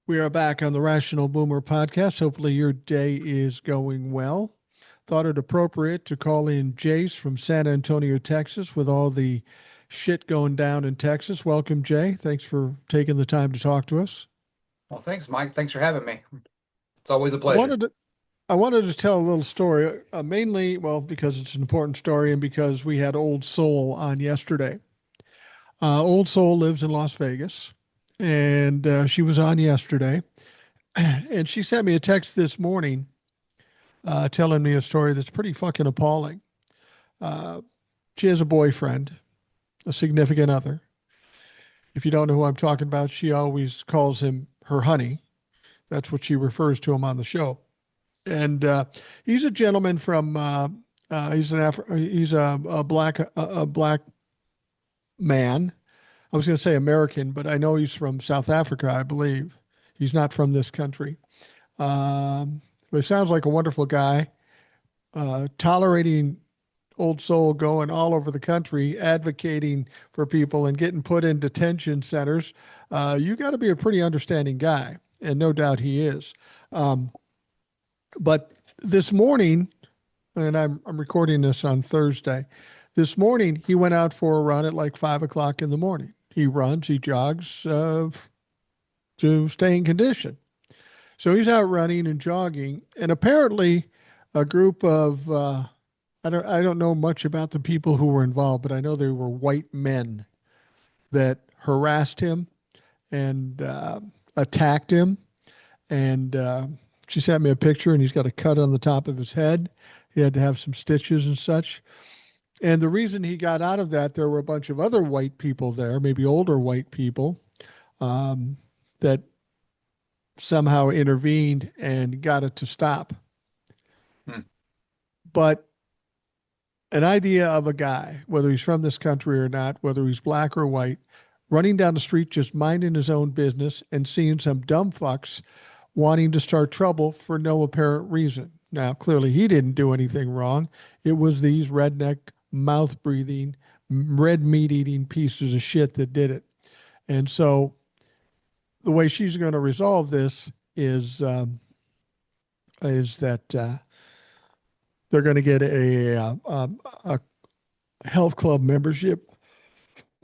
We are back on the Rational Boomer podcast. Hopefully, your day is going well. Thought it appropriate to call in Jace from San Antonio, Texas, with all the shit going down in Texas. Welcome, Jay. Thanks for taking the time to talk to us. Well, thanks, Mike. Thanks for having me. It's always a I pleasure. wanted to I wanted to tell a little story, mainly, well, because it's an important story and because we had Old Soul on yesterday. Old Soul lives in Las Vegas, and she was on yesterday, and she sent me a text this morning telling me a story that's pretty fucking appalling. Uh, she has a boyfriend, a significant other. If you don't know who I'm talking about, she always calls him her honey. That's what she refers to him on the show. And he's a gentleman from he's a black man. I was going to say American, but I know he's from South Africa, I believe. He's not from this country. But he sounds like a wonderful guy, tolerating Old Soul, going all over the country advocating for people and getting put in detention centers. You got to be a pretty understanding guy, and no doubt he is. Um, but this morning, and I'm recording this on Thursday. This morning, he went out for a run at like 5 o'clock in the morning. He runs, he jogs to stay in condition. So he's out running and jogging, and apparently, a group of I don't know much about the people who were involved, but I know they were white men that harassed him and attacked him. And she sent me a picture, and he's got a cut on the top of his head. He had to have some stitches and such. And the reason he got out of that, there were a bunch of other white people there, maybe older white people, um, that somehow intervened and got it to stop. Hmm. But an idea of a guy, whether he's from this country or not, whether he's black or white, running down the street just minding his own business and seeing some dumb fucks wanting to start trouble for no apparent reason. Now, clearly, he didn't do anything wrong. It was these redneck, mouth breathing, red meat eating pieces of shit that did it. And so, the way she's going to resolve this is that they're going to get a health club membership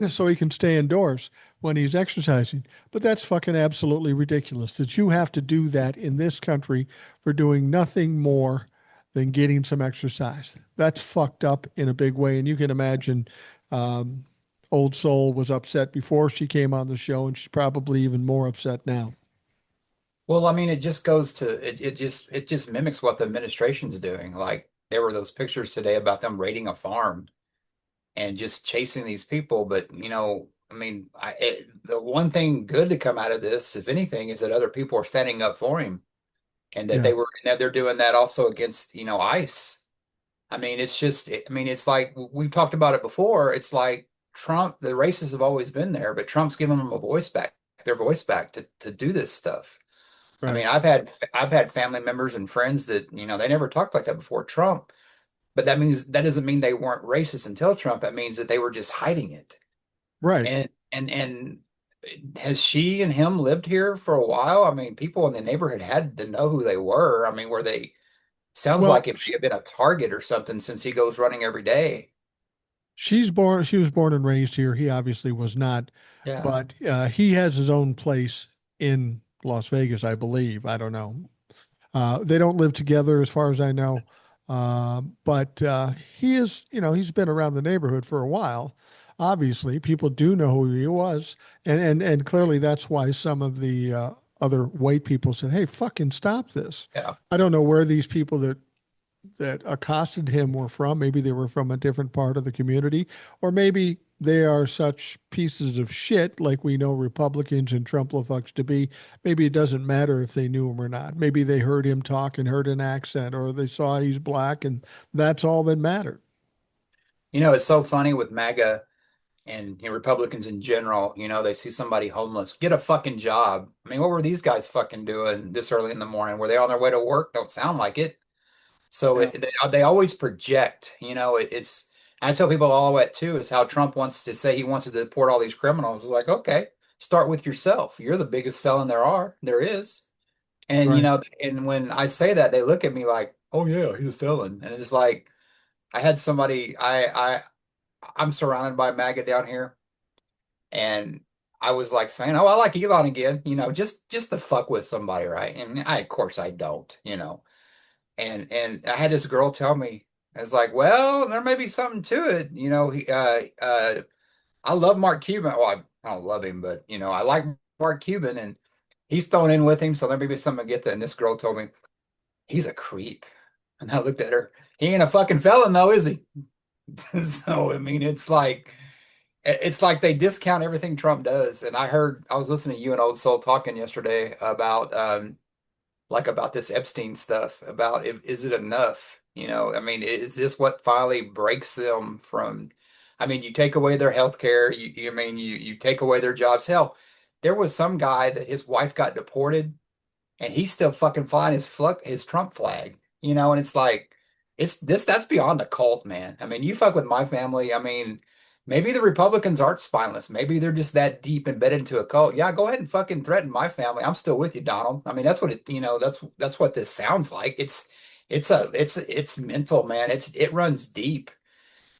so he can stay indoors when he's exercising. But that's fucking absolutely ridiculous that you have to do that in this country for doing nothing more than getting some exercise. That's fucked up in a big way. And you can imagine um, Old Soul was upset before she came on the show, and she's probably even more upset now. Well, I mean, it just goes to it just mimics what the administration's doing. Like there were those pictures today about them raiding a farm and just chasing these people. But I mean, the one thing good to come out of this, if anything, is that other people are standing up for him, and that Yeah. they're doing that also against ICE. I mean, I mean, it's like we've talked about it before. It's like Trump, the racists have always been there, but Trump's giving them a voice back, their voice back to do this stuff. I Right. mean, I've had family members and friends that, they never talked like that before Trump, but that doesn't mean they weren't racist until Trump. That means that they were just hiding it. Right. And has she and him lived here for a while? I mean, people in the neighborhood had to know who they were. I mean, were they sounds like Well, it may have been a target or something since he goes running every day. she was born and raised here. He obviously was not, Yeah. but he has his own place in Las Vegas, I believe. I don't know. They don't live together, as far as I know. But he is, he's been around the neighborhood for a while. Obviously, people do know who he was, and clearly that's why some of the other white people said, "Hey, fucking stop this." Yeah. I don't know where these people that accosted him were from. Maybe they were from a different part of the community, or maybe they are such pieces of shit like we know Republicans and Trump-fucks to be. Maybe it doesn't matter if they knew him or not. Maybe they heard him talk and heard an accent, or they saw he's black, and that's all that mattered. It's so funny with MAGA and Republicans in general. They see somebody homeless, get a fucking job. I mean, what were these guys fucking doing this early in the morning? Were they on their way to work? Don't sound like it. So Yeah. they always project. I tell people all the way too is how Trump wants to say he wants to deport all these criminals. It's like, okay, start with yourself. You're the biggest felon there is. And Right. and when I say that, they look at me like, "Oh yeah, he's a felon." And it's like I had somebody I'm surrounded by MAGA down here, and I was like saying, "Oh, I like Elon again," just to fuck with somebody, right? And of course I don't. And I had this girl tell me, it's like, "Well, there may be something to it." I love Mark Cuban. Well, I don't love him, but I like Mark Cuban, and he's thrown in with him, so there may be something to get that. And this girl told me he's a creep, and I looked at her. He ain't a fucking felon, though, is he? So I mean, it's like they discount everything Trump does. And I was listening to you and Old Soul talking yesterday about about this Epstein stuff, about if, is it enough? I mean, is this what finally breaks them from? I mean, you take away their health care, I mean, you take away their jobs. Hell, there was some guy that his wife got deported, and he's still fucking flying his Trump flag. And it's like that's beyond a cult, man. I mean, you fuck with my family. I mean, maybe the Republicans aren't spineless. Maybe they're just that deep embedded into a cult. Yeah, go ahead and fucking threaten my family. I'm still with you, Donald. I mean, that's what that's what this sounds like. It's mental, man. It runs deep.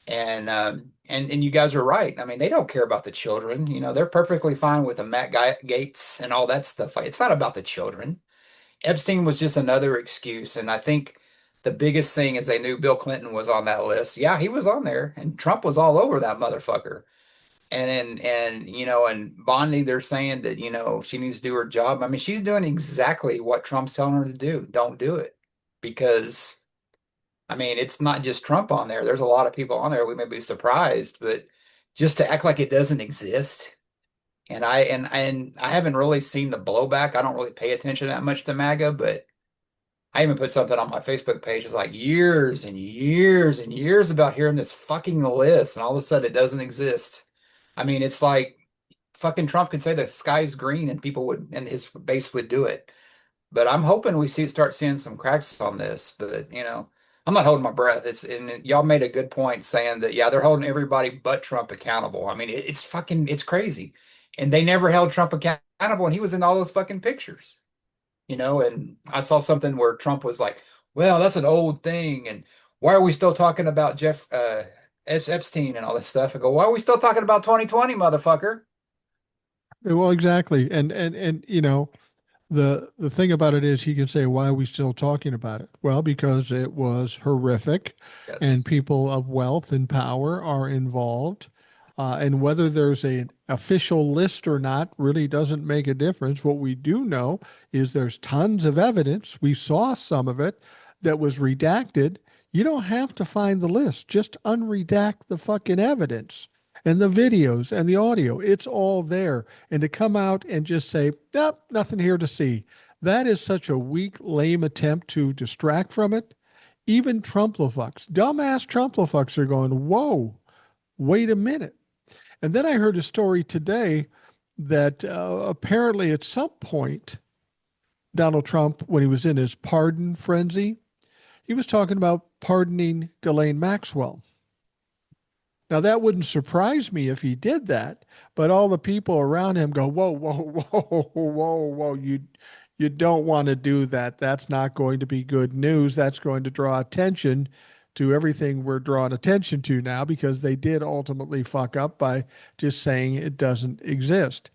And you guys are right. I mean, they don't care about the children. They're perfectly fine with the Gates and all that stuff. It's not about the children. Epstein was just another excuse. And I think the biggest thing is they knew Bill Clinton was on that list. Yeah, he was on there, and Trump was all over that motherfucker. And Bondi, they're saying that, she needs to do her job. I mean, she's doing exactly what Trump's telling her to do. Don't do it. Because, I mean, it's not just Trump on there. There's a lot of people on there. We may be surprised, but just to act like it doesn't exist. And I haven't really seen the blowback. I don't really pay attention that much to MAGA, but I even put something on my Facebook page. It's like years and years and years about hearing this fucking list, and all of a sudden it doesn't exist. I mean, it's like fucking Trump could say the sky's green and people would, and his base would do it. But I'm hoping we start seeing some cracks on this. But I'm not holding my breath. And y'all made a good point saying that yeah, they're holding everybody but Trump accountable. I mean, it's crazy. And they never held Trump accountable, and he was in all those fucking pictures. And I saw something where Trump was like, well, that's an old thing. And why are we still talking about Epstein and all this stuff? I go, why are we still talking about 2020, motherfucker? Well, exactly. And the thing about it is he can say, why are we still talking about it? Well, because it was horrific and Yes. people of wealth and power are involved. And whether there's an official list or not really doesn't make a difference. What we do know is there's tons of evidence. We saw some of it that was redacted. You don't have to find the list, just unredact the fucking evidence and the videos and the audio. It's all there. And to come out and just say, nope, nothing here to see, that is such a weak, lame attempt to distract from it. Even Trumplafucks, dumbass Trumplafucks are going, whoa, wait a minute. And then I heard a story today that apparently at some point, Donald Trump, when he was in his pardon frenzy, he was talking about pardoning Ghislaine Maxwell. Now, that wouldn't surprise me if he did that, but all the people around him go, whoa, whoa, whoa, whoa, whoa, you don't want to do that. That's not going to be good news. That's going to draw attention to everything we're drawing attention to now because they did ultimately fuck up by just saying it doesn't exist.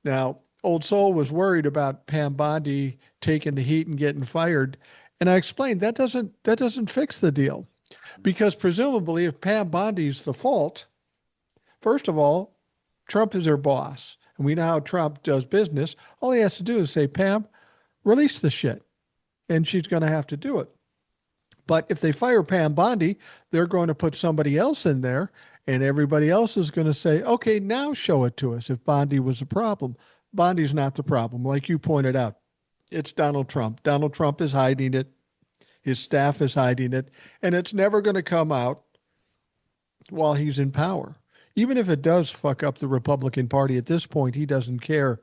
Now, Old Soul was worried about Pam Bondi taking the heat and getting fired, and I explained that doesn't fix the deal because presumably if Pam Bondi's the fault, first of all, Trump is her boss, and we know how Trump does business. All he has to do is say, Pam, release the shit, and she's going to have to do it. But if they fire Pam Bondi, they're going to put somebody else in there, and everybody else is going to say, okay, now show it to us if Bondi was a problem. Bondi's not the problem, like you pointed out. It's Donald Trump. Donald Trump is hiding it. His staff is hiding it, and it's never going to come out while he's in power. Even if it does fuck up the Republican Party at this point, he doesn't care.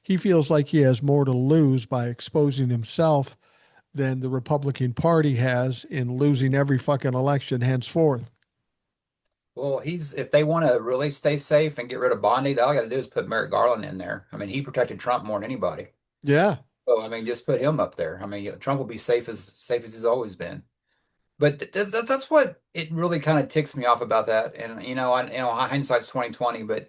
He feels like he has more to lose by exposing himself than the Republican Party has in losing every fucking election henceforth. Well, he's if they want to really stay safe and get rid of Bondi, all I got to do is put Merrick Garland in there. I mean, he protected Trump more than anybody. Yeah. So I mean, just put him up there. I mean, Trump will be safe as he's always been. But that's what it really kind of ticks me off about that. And hindsight's 2020. But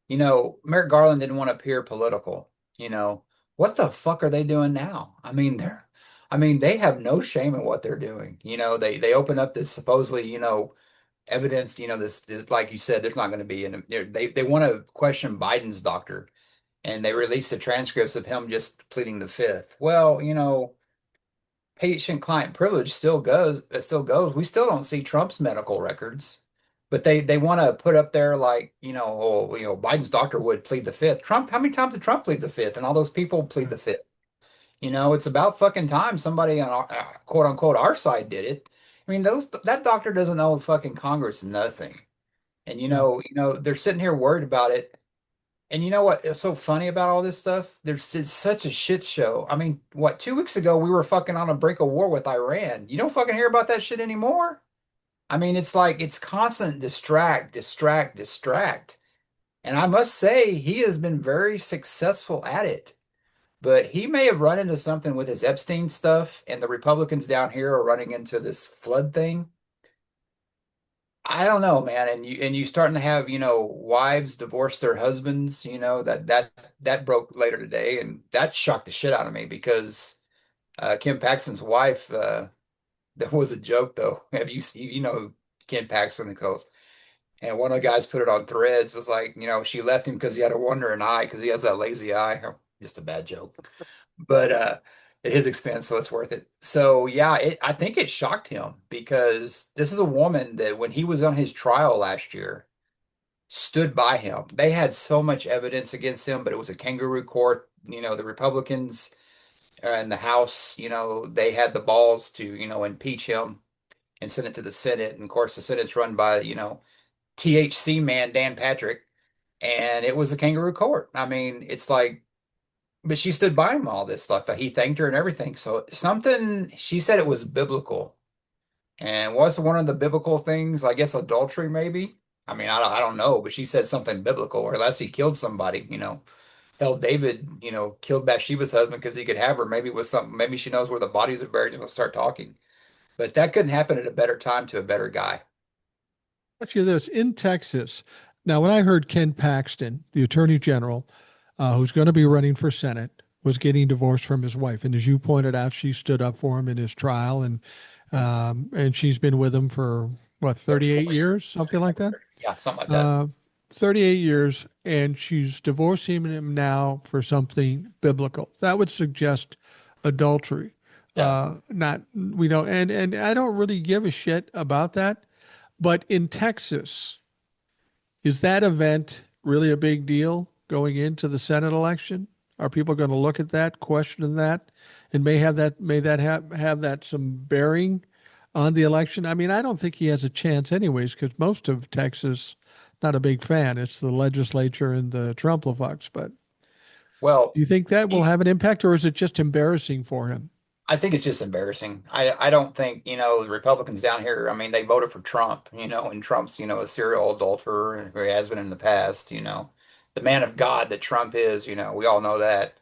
Merrick Garland didn't want to appear political. You know, what the fuck are they doing now? I mean, they have no shame in what they're doing. They open up this supposedly, evidence. This like you said, there's not going to be. They want to question Biden's doctor, and they released the transcripts of him just pleading the fifth. Well, patient-client privilege still goes. It still goes. We still don't see Trump's medical records, but they want to put up there like Biden's doctor would plead the fifth. Trump, how many times did Trump plead the fifth, and all those people plead the fifth? It's about fucking time somebody on our, quote unquote our side did it. I mean, those that doctor doesn't know fucking Congress nothing, and Yeah. they're sitting here worried about it. And you know what is so funny about all this stuff? It's such a shit show. I mean, what, 2 weeks ago we were fucking on a brink of war with Iran. You don't fucking hear about that shit anymore. I mean, it's like it's constant distract, distract, distract. And I must say, he has been very successful at it. But he may have run into something with his Epstein stuff, and the Republicans down here are running into this flood thing. I don't know, man. And you starting to have, wives divorce their husbands, that broke later today, and that shocked the shit out of me because Kim Paxton's wife, that was a joke though. Have you seen, Kim Paxton, of course, and one of the guys put it on Threads was like, she left him because he had a wandering eye because he has that lazy eye. Just a bad joke, but at his expense, so it's worth it. So yeah, I think it shocked him because this is a woman that when he was on his trial last year stood by him. They had so much evidence against him, but it was a kangaroo court. The Republicans in the House, they had the balls to, impeach him and send it to the Senate. And of course, the Senate's run by, THC man Dan Patrick, and it was a kangaroo court. I mean, it's like, but she stood by him all this stuff. He thanked her and everything. So something she said it was biblical. And was one of the biblical things, I guess, adultery, maybe? I mean, I don't know, but she said something biblical, or unless he killed somebody, Hell, David, killed Bathsheba's husband because he could have her. Maybe it was something, maybe she knows where the bodies are buried and will start talking. But that couldn't happen at a better time to a better guy. Ask you this in Texas. Now, when I heard Ken Paxton, the attorney general, who's going to be running for Senate, was getting divorced from his wife, and as you pointed out, she stood up for him in his trial, and she's been with him for what 38 years, something like that. Yeah, something like that. Uh, 38 years, and she's divorcing him now for something biblical. That would suggest adultery. Yeah. Not we don't, and I don't really give a shit about that. But in Texas, is that event really a big deal going into the Senate election? Are people going to look at that, question that, and may that have that some bearing on the election? I mean, I don't think he has a chance anyways, because most of Texas, not a big fan. It's the legislature and the Trumplafucks. But Well, do you think that will he, have an impact, or is it just embarrassing for him? I think it's just embarrassing. I don't think, the Republicans down here, I mean, they voted for Trump, and Trump's, a serial adulterer, or he has been in the past, the man of God that Trump is, we all know that.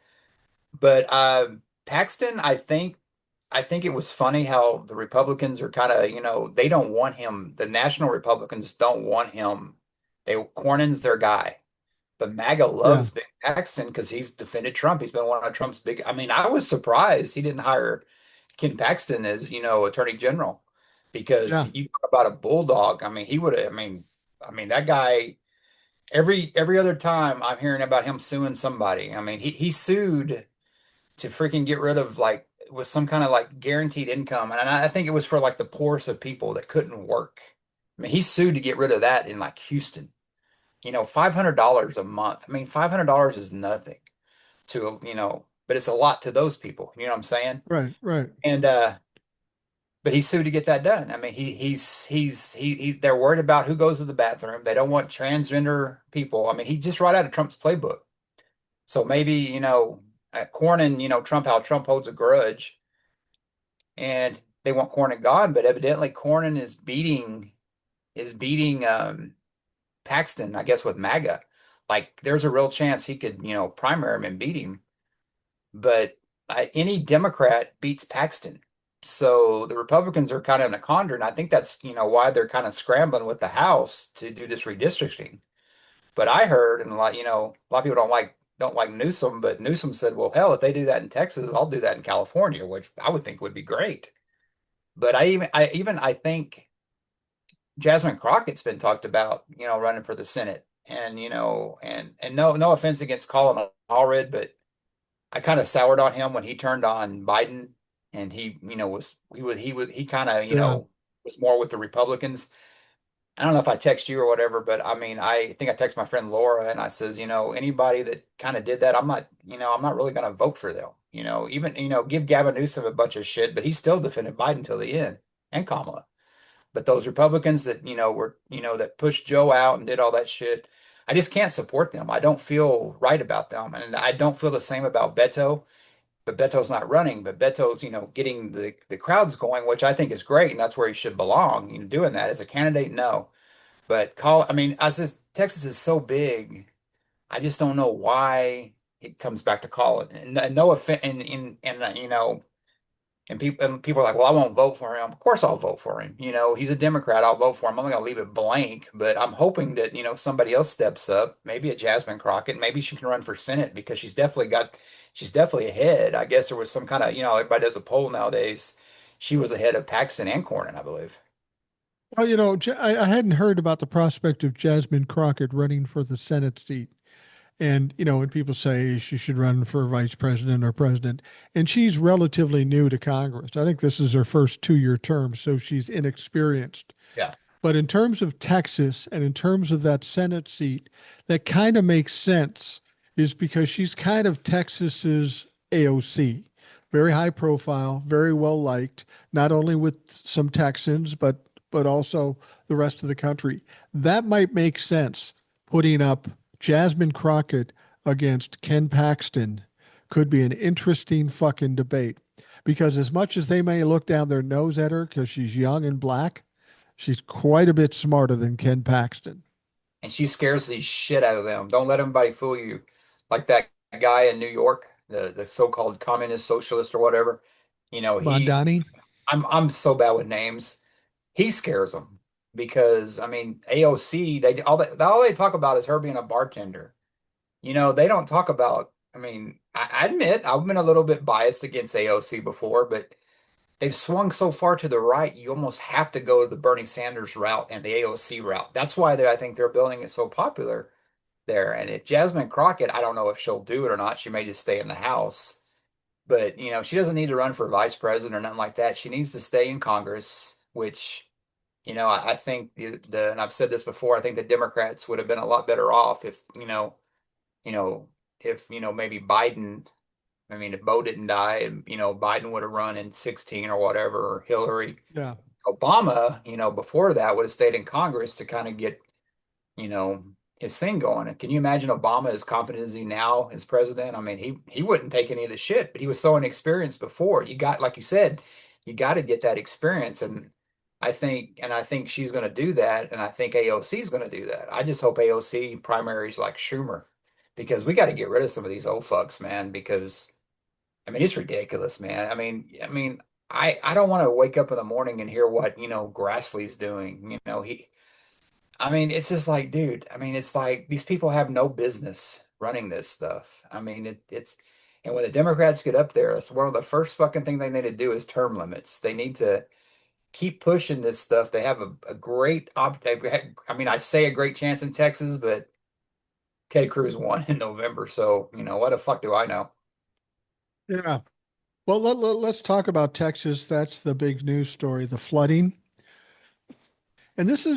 But Paxton, I think it was funny how the Republicans are kind of, they don't want him. The national Republicans don't want him. Cornyn's their guy. But MAGA Yeah, loves Big Paxton because he's defended Trump. He's been one of Trump's big. I mean, I was surprised he didn't hire Ken Paxton as, Attorney General because yeah, you talk about a bulldog. I mean, he would have. I mean that guy. Every other time I'm hearing about him suing somebody. I mean, he sued to freaking get rid of like with some kind of like guaranteed income, and I think it was for like the poorest of people that couldn't work. I mean, he sued to get rid of that in like Houston. $500 a month. I mean, $500 is nothing but it's a lot to those people. You know what I'm saying? right, right. And but he sued to get that done. I mean, they're worried about who goes to the bathroom. They don't want transgender people. I mean, he just right out of Trump's playbook. So maybe, at Cornyn, how Trump holds a grudge and they want Cornyn gone, but evidently Cornyn is beating is beating Paxton, I guess, with MAGA. Like, there's a real chance he could, primary him and beat him. But any Democrat beats Paxton. So the Republicans are kind of in a quandary, and I think that's, why they're kind of scrambling with the House to do this redistricting. But I heard, and a lot of people don't like Newsom, but Newsom said, "Well, hell, if they do that in Texas, I'll do that in California," which I would think would be great. But I think Jasmine Crockett's been talked about, running for the Senate, and no offense against Colin Allred, but I kind of soured on him when he turned on Biden, and he kind of Yeah. was more with the Republicans. I don't know if I text you or whatever, but I mean, I think I text my friend Laura and I says, anybody that kind of did that, I'm not really going to vote for them. Even, give Gavin Newsom a bunch of shit, but he still defended Biden till the end and Kamala. But those Republicans that, that pushed Joe out and did all that shit, I just can't support them. I don't feel right about them. And I don't feel the same about Beto, but Beto's not running, but Beto's, getting the crowds going, which I think is great. And that's where he should belong, doing that as a candidate. No. But I mean, as this Texas is so big, I just don't know why it comes back to Colin. And no offense, and people are like, well, I won't vote for him. Of course, I'll vote for him. He's a Democrat. I'll vote for him. I'm not gonna leave it blank, but I'm hoping that somebody else steps up. Maybe a Jasmine Crockett. Maybe she can run for Senate because she's definitely ahead. I guess there was some kind of everybody does a poll nowadays. She was ahead of Paxton and Cornyn, I believe. Well, I hadn't heard about the prospect of Jasmine Crockett running for the Senate seat. And, when people say she should run for vice president or president, and she's relatively new to Congress. I think this is her first 2-year term, so she's inexperienced. Yeah. But in terms of Texas and in terms of that Senate seat, that kind of makes sense, is because she's kind of Texas's AOC. Very high profile, very well liked, not only with some Texans, but also the rest of the country. That might make sense. Putting up Jasmine Crockett against Ken Paxton could be an interesting fucking debate. Because as much as they may look down their nose at her because she's young and black, she's quite a bit smarter than Ken Paxton. And she scares the shit out of them. Don't let anybody fool you. Like that guy in New York, the so-called communist socialist or whatever. You know, he Mondani? I'm so bad with names. He scares them because I mean AOC, all they talk about is her being a bartender. They don't talk about, I mean, I admit I've been a little bit biased against AOC before, but they've swung so far to the right, you almost have to go the Bernie Sanders route and the AOC route. That's why I think they're building it so popular there. And if Jasmine Crockett, I don't know if she'll do it or not. She may just stay in the House. But, she doesn't need to run for vice president or nothing like that. She needs to stay in Congress, which, I think and I've said this before, I think the Democrats would have been a lot better off if, you know, maybe Biden, I mean, if Bo didn't die, and Biden would have run in 16 or whatever, or Hillary. Yeah. Obama, before that would have stayed in Congress to kind of get, you know, his thing going. And can you imagine Obama as confident as he now as president? I mean, he wouldn't take any of the shit, but he was so inexperienced before. Like you said, you got to get that experience. And I think she's going to do that. And I think AOC is going to do that. I just hope AOC primaries like Schumer, because we got to get rid of some of these old fucks, man, because I mean, it's ridiculous, man. I don't want to wake up in the morning and hear what, Grassley's doing. I mean, it's just like, dude, I mean, it's like these people have no business running this stuff. I mean, and when the Democrats get up there, it's one of the first fucking thing they need to do is term limits. They need to keep pushing this stuff. They have a great I mean, I say a great chance in Texas, but Ted Cruz won in November. So, what the fuck do I know? Yeah. Well, let's talk about Texas. That's the big news story, the flooding. And this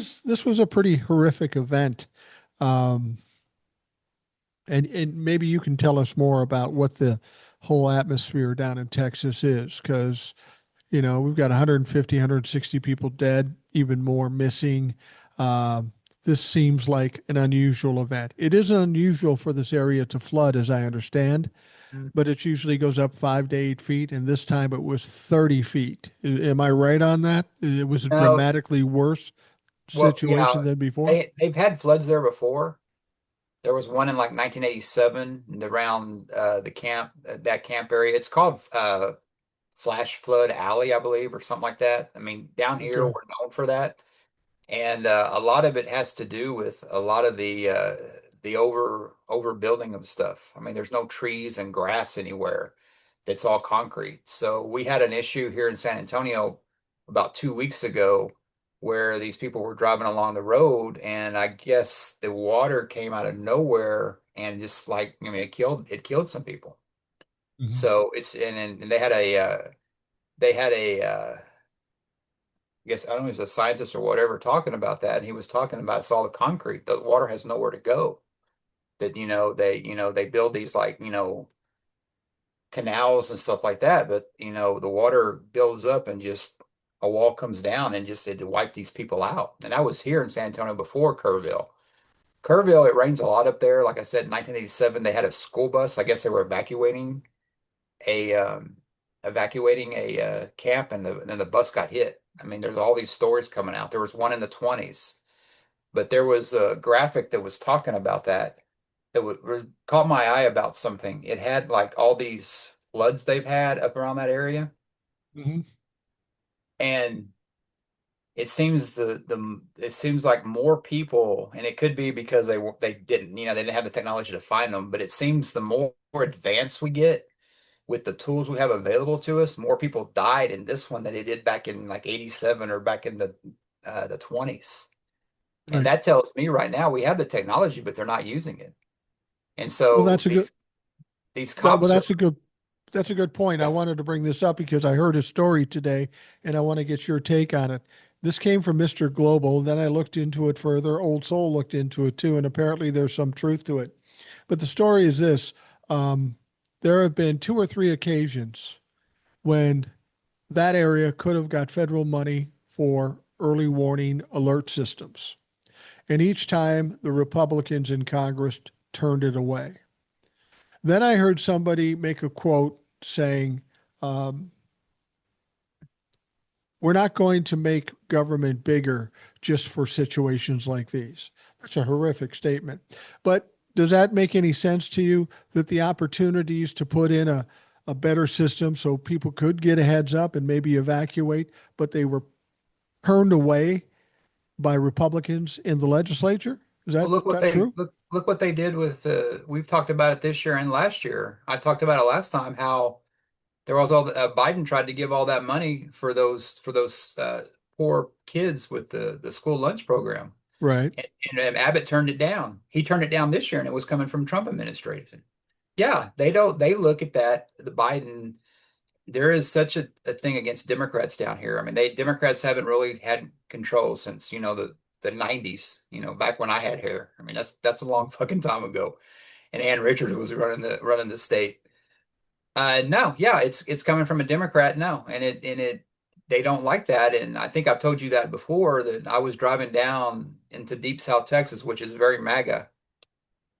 was a pretty horrific event. Um, and maybe you can tell us more about what the whole atmosphere down in Texas is, because we've got 150, 160 people dead, even more missing. This seems like an unusual event. It is unusual for this area to flood, as I understand, but it usually goes up 5 to 8 feet, and this time it was 30 feet. Am I right on that? It was No, dramatically worse. Well, situation than before? they've had floods there before. There was one in like 1987 around the camp that camp area. It's called Flash Flood Alley, I believe, or something like that. I mean, down here Okay. we're known for that. And a lot of it has to do with a lot of the overbuilding of stuff. I mean, there's no trees and grass anywhere. It's all concrete. So we had an issue here in San Antonio about 2 weeks ago where these people were driving along the road, and I guess the water came out of nowhere and just like I mean it killed some people. Hmm. So it's and they had a I guess I don't know if he's a scientist or whatever talking about that. And he was talking about it's all the concrete. The water has nowhere to go. That, they build these like, canals and stuff like that, but the water builds up and just a wall comes down and just had to wipe these people out. And I was here in San Antonio before Kerrville. Kerrville, it rains a lot up there. Like I said, in 1987, they had a school bus. I guess they were a evacuating a camp, and then the bus got hit. I mean, there's all these stories coming out. There was one in the 20s, but there was a graphic that was talking about that caught my eye about something. It had like all these floods they've had up around that area, Hmm. and it seems like more people, and it could be because they didn't have the technology to find them, but it seems the more advanced we get with the tools we have available to us, more people died in this one than they did back in like 87 or back in the 20s. And Right. that tells me right now we have the technology, but they're not using it. And Well, so that's a good these that well cops are, that's a good point. I yeah. wanted to bring this up because I heard a story today and I want to get your take on it. This came from Mr. Global. Then I looked into it further. Old Soul looked into it too, and apparently there's some truth to it. But the story is this: um, there have been two or three occasions when that area could have got federal money for early warning alert systems. And each time the Republicans in Congress turned it away. Then I heard somebody make a quote saying, um, we're not going to make government bigger just for situations like these. That's a horrific statement. But does that make any sense to you that the opportunities to put in a better system so people could get a heads up and maybe evacuate, but they were turned away by Republicans in the legislature? Is Well, that true? look what they did with we've talked about it this year and last year. I talked about it last time how there was Biden tried to give all that money for those poor kids with the school lunch program. Right. And Abbott turned it down. He turned it down this year, and it was coming from Trump administration. Yeah, they don't. They look at that. The Biden. There is such a thing against Democrats down here. I mean, Democrats haven't really had control since the 90s. Back when I had hair. I mean, that's a long fucking time ago. And Ann Richards was running the state. No, yeah, it's coming from a Democrat. No, and it they don't like that. And I think I've told you that before that I was driving down into Deep South Texas, which is very MAGA,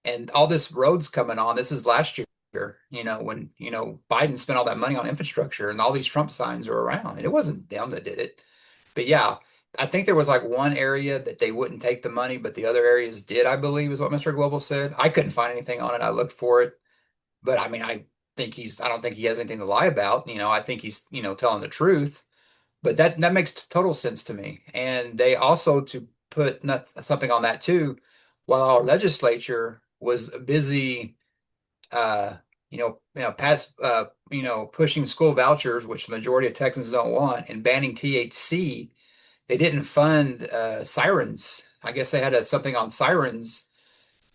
and all this roads coming on. This is last year, when Biden spent all that money on infrastructure, and all these Trump signs are around, and it wasn't them that did it. But yeah, I think there was like one area that they wouldn't take the money, but the other areas did, I believe, is what Mr. Global said. I couldn't find anything on it. I looked for it. But I mean, I don't think he has anything to lie about. I think he's, telling the truth. But that makes total sense to me. And they also to put something on that too, while our legislature was busy, pushing school vouchers, which the majority of Texans don't want, and banning THC, they didn't fund sirens. I guess they had something on sirens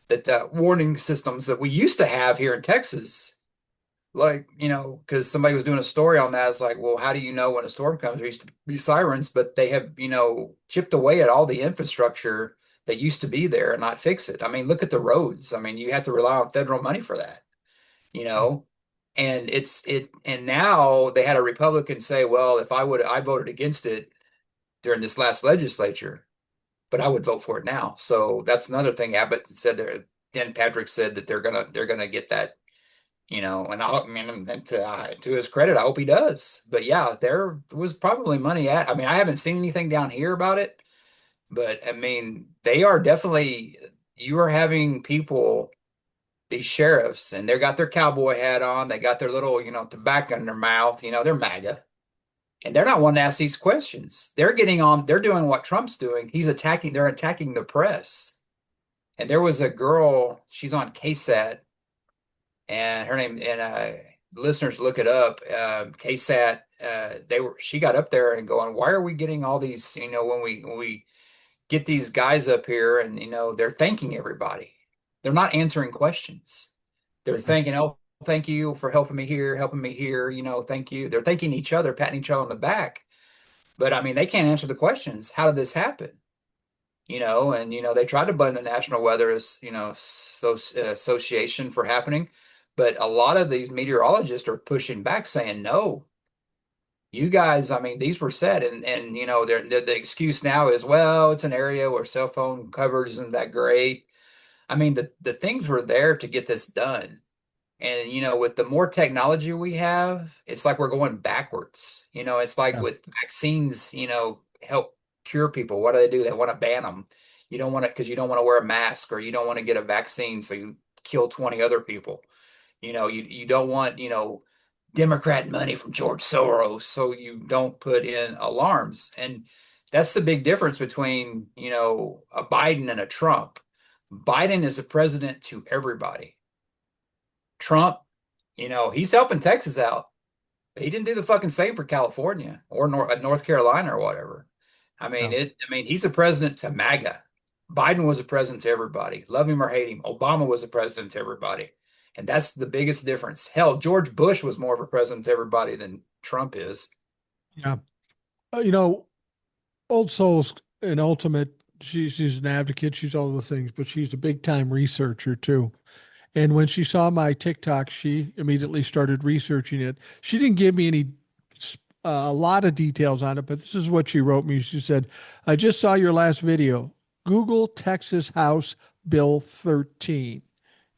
that warning systems that we used to have here in Texas, like, because somebody was doing a story on that. It's like, well, how do you know when a storm comes? There used to be sirens, but they have, chipped away at all the infrastructure that used to be there and not fix it. I mean, look at the roads. I mean, you have to rely on federal money for that, you know? And now they had a Republican say, well, if I voted against it during this last legislature, but I would vote for it now. So that's another thing Abbott said there. Dan Patrick said that they're gonna get that, I mean, and to his credit, I hope he does. But yeah, there was probably money I mean, I haven't seen anything down here about it, But I mean, they are definitely, you are having people, these sheriffs, and they got their cowboy hat on, they got their little, tobacco in their mouth, they're MAGA. And they're not wanting to ask these questions. They're getting on, they're doing what Trump's doing. They're attacking the press. And there was a girl, she's on KSAT, and her name, and listeners look it up. KSAT, she got up there and going, why are we getting all these, when we get these guys up here and, they're thanking everybody. They're not answering questions. They're thanking, oh, thank you for helping me here, thank you. They're thanking each other, patting each other on the back. But I mean, they can't answer the questions. How did this happen? And they tried to blame the National Weather Association for happening, but a lot of these meteorologists are pushing back, saying no. You guys, I mean, these were said, and the excuse now is, well, it's an area where cell phone coverage isn't that great. I mean, the things were there to get this done. And with the more technology we have, it's like we're going backwards. It's like Yeah. with vaccines, help cure people. What do? They want to ban them. You don't want to because you don't want to wear a mask or you don't want to get a vaccine, so you kill 20 other people. You don't want, Democrat money from George Soros, so you don't put in alarms. And that's the big difference between, a Biden and a Trump. Biden is a president to everybody. Trump, he's helping Texas out. He didn't do the fucking same for California or North Carolina or whatever. Yeah. I mean, he's a president to MAGA. Biden was a president to everybody. Love him or hate him. Obama was a president to everybody. And that's the biggest difference. Hell, George Bush was more of a president to everybody than Trump is. Yeah. You know, Old Soul's an ultimate. She's an advocate. She's all the things, but she's a big time researcher too. And when she saw my TikTok, she immediately started researching it. She didn't give me any a lot of details on it, but this is what she wrote me. She said, "I just saw your last video. Google Texas House Bill 13.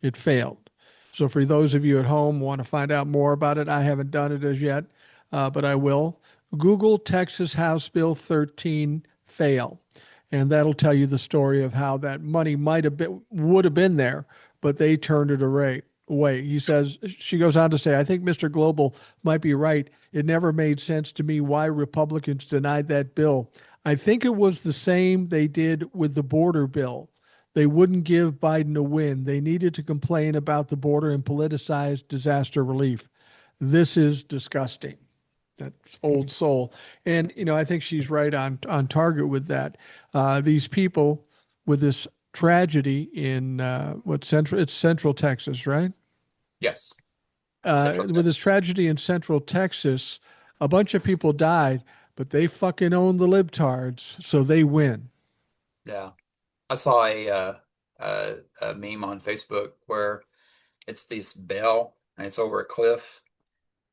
It failed." So for those of you at home who want to find out more about it, I haven't done it as yet, but I will. Google Texas House Bill 13 fail, and that'll tell you the story of how that money might have been would have been there, but they turned it away. He says, she goes on to say, I think Mr. Global might be right. It never made sense to me why Republicans denied that bill. I think it was the same they did with the border bill. They wouldn't give Biden a win. They needed to complain about the border and politicize disaster relief. This is disgusting. That's Old Soul. And, I think she's right on target with that. These people with this tragedy in it's Central Texas, right? Yes. Central With this Texas. tragedy in Central Texas, a bunch of people died, but they fucking own the libtards, so they win. Yeah. I saw a meme on Facebook where it's this bell and it's over a cliff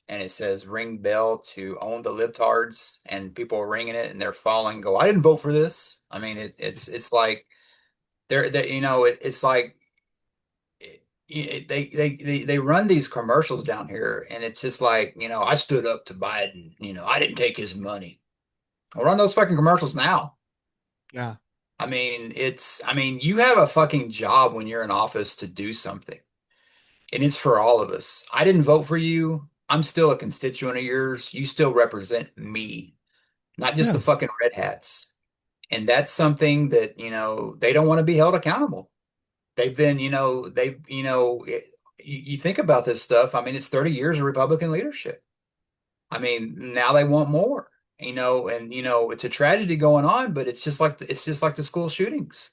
and it says ring bell to own the libtards and people are ringing it and they're falling go I didn't vote for this. I mean it's like it's like they run these commercials down here and it's just like I stood up to Biden, I didn't take his money. I'll run those fucking commercials now. Yeah. I mean you have a fucking job when you're in office to do something, and it's for all of us. I didn't vote for you. I'm still a constituent of yours. You still represent me, not just Yeah. the fucking red hats. And that's something that, they don't want to be held accountable. They've been, you think about this stuff. I mean, it's 30 years of Republican leadership. I mean, now they want more, and it's a tragedy going on, but it's just like the school shootings.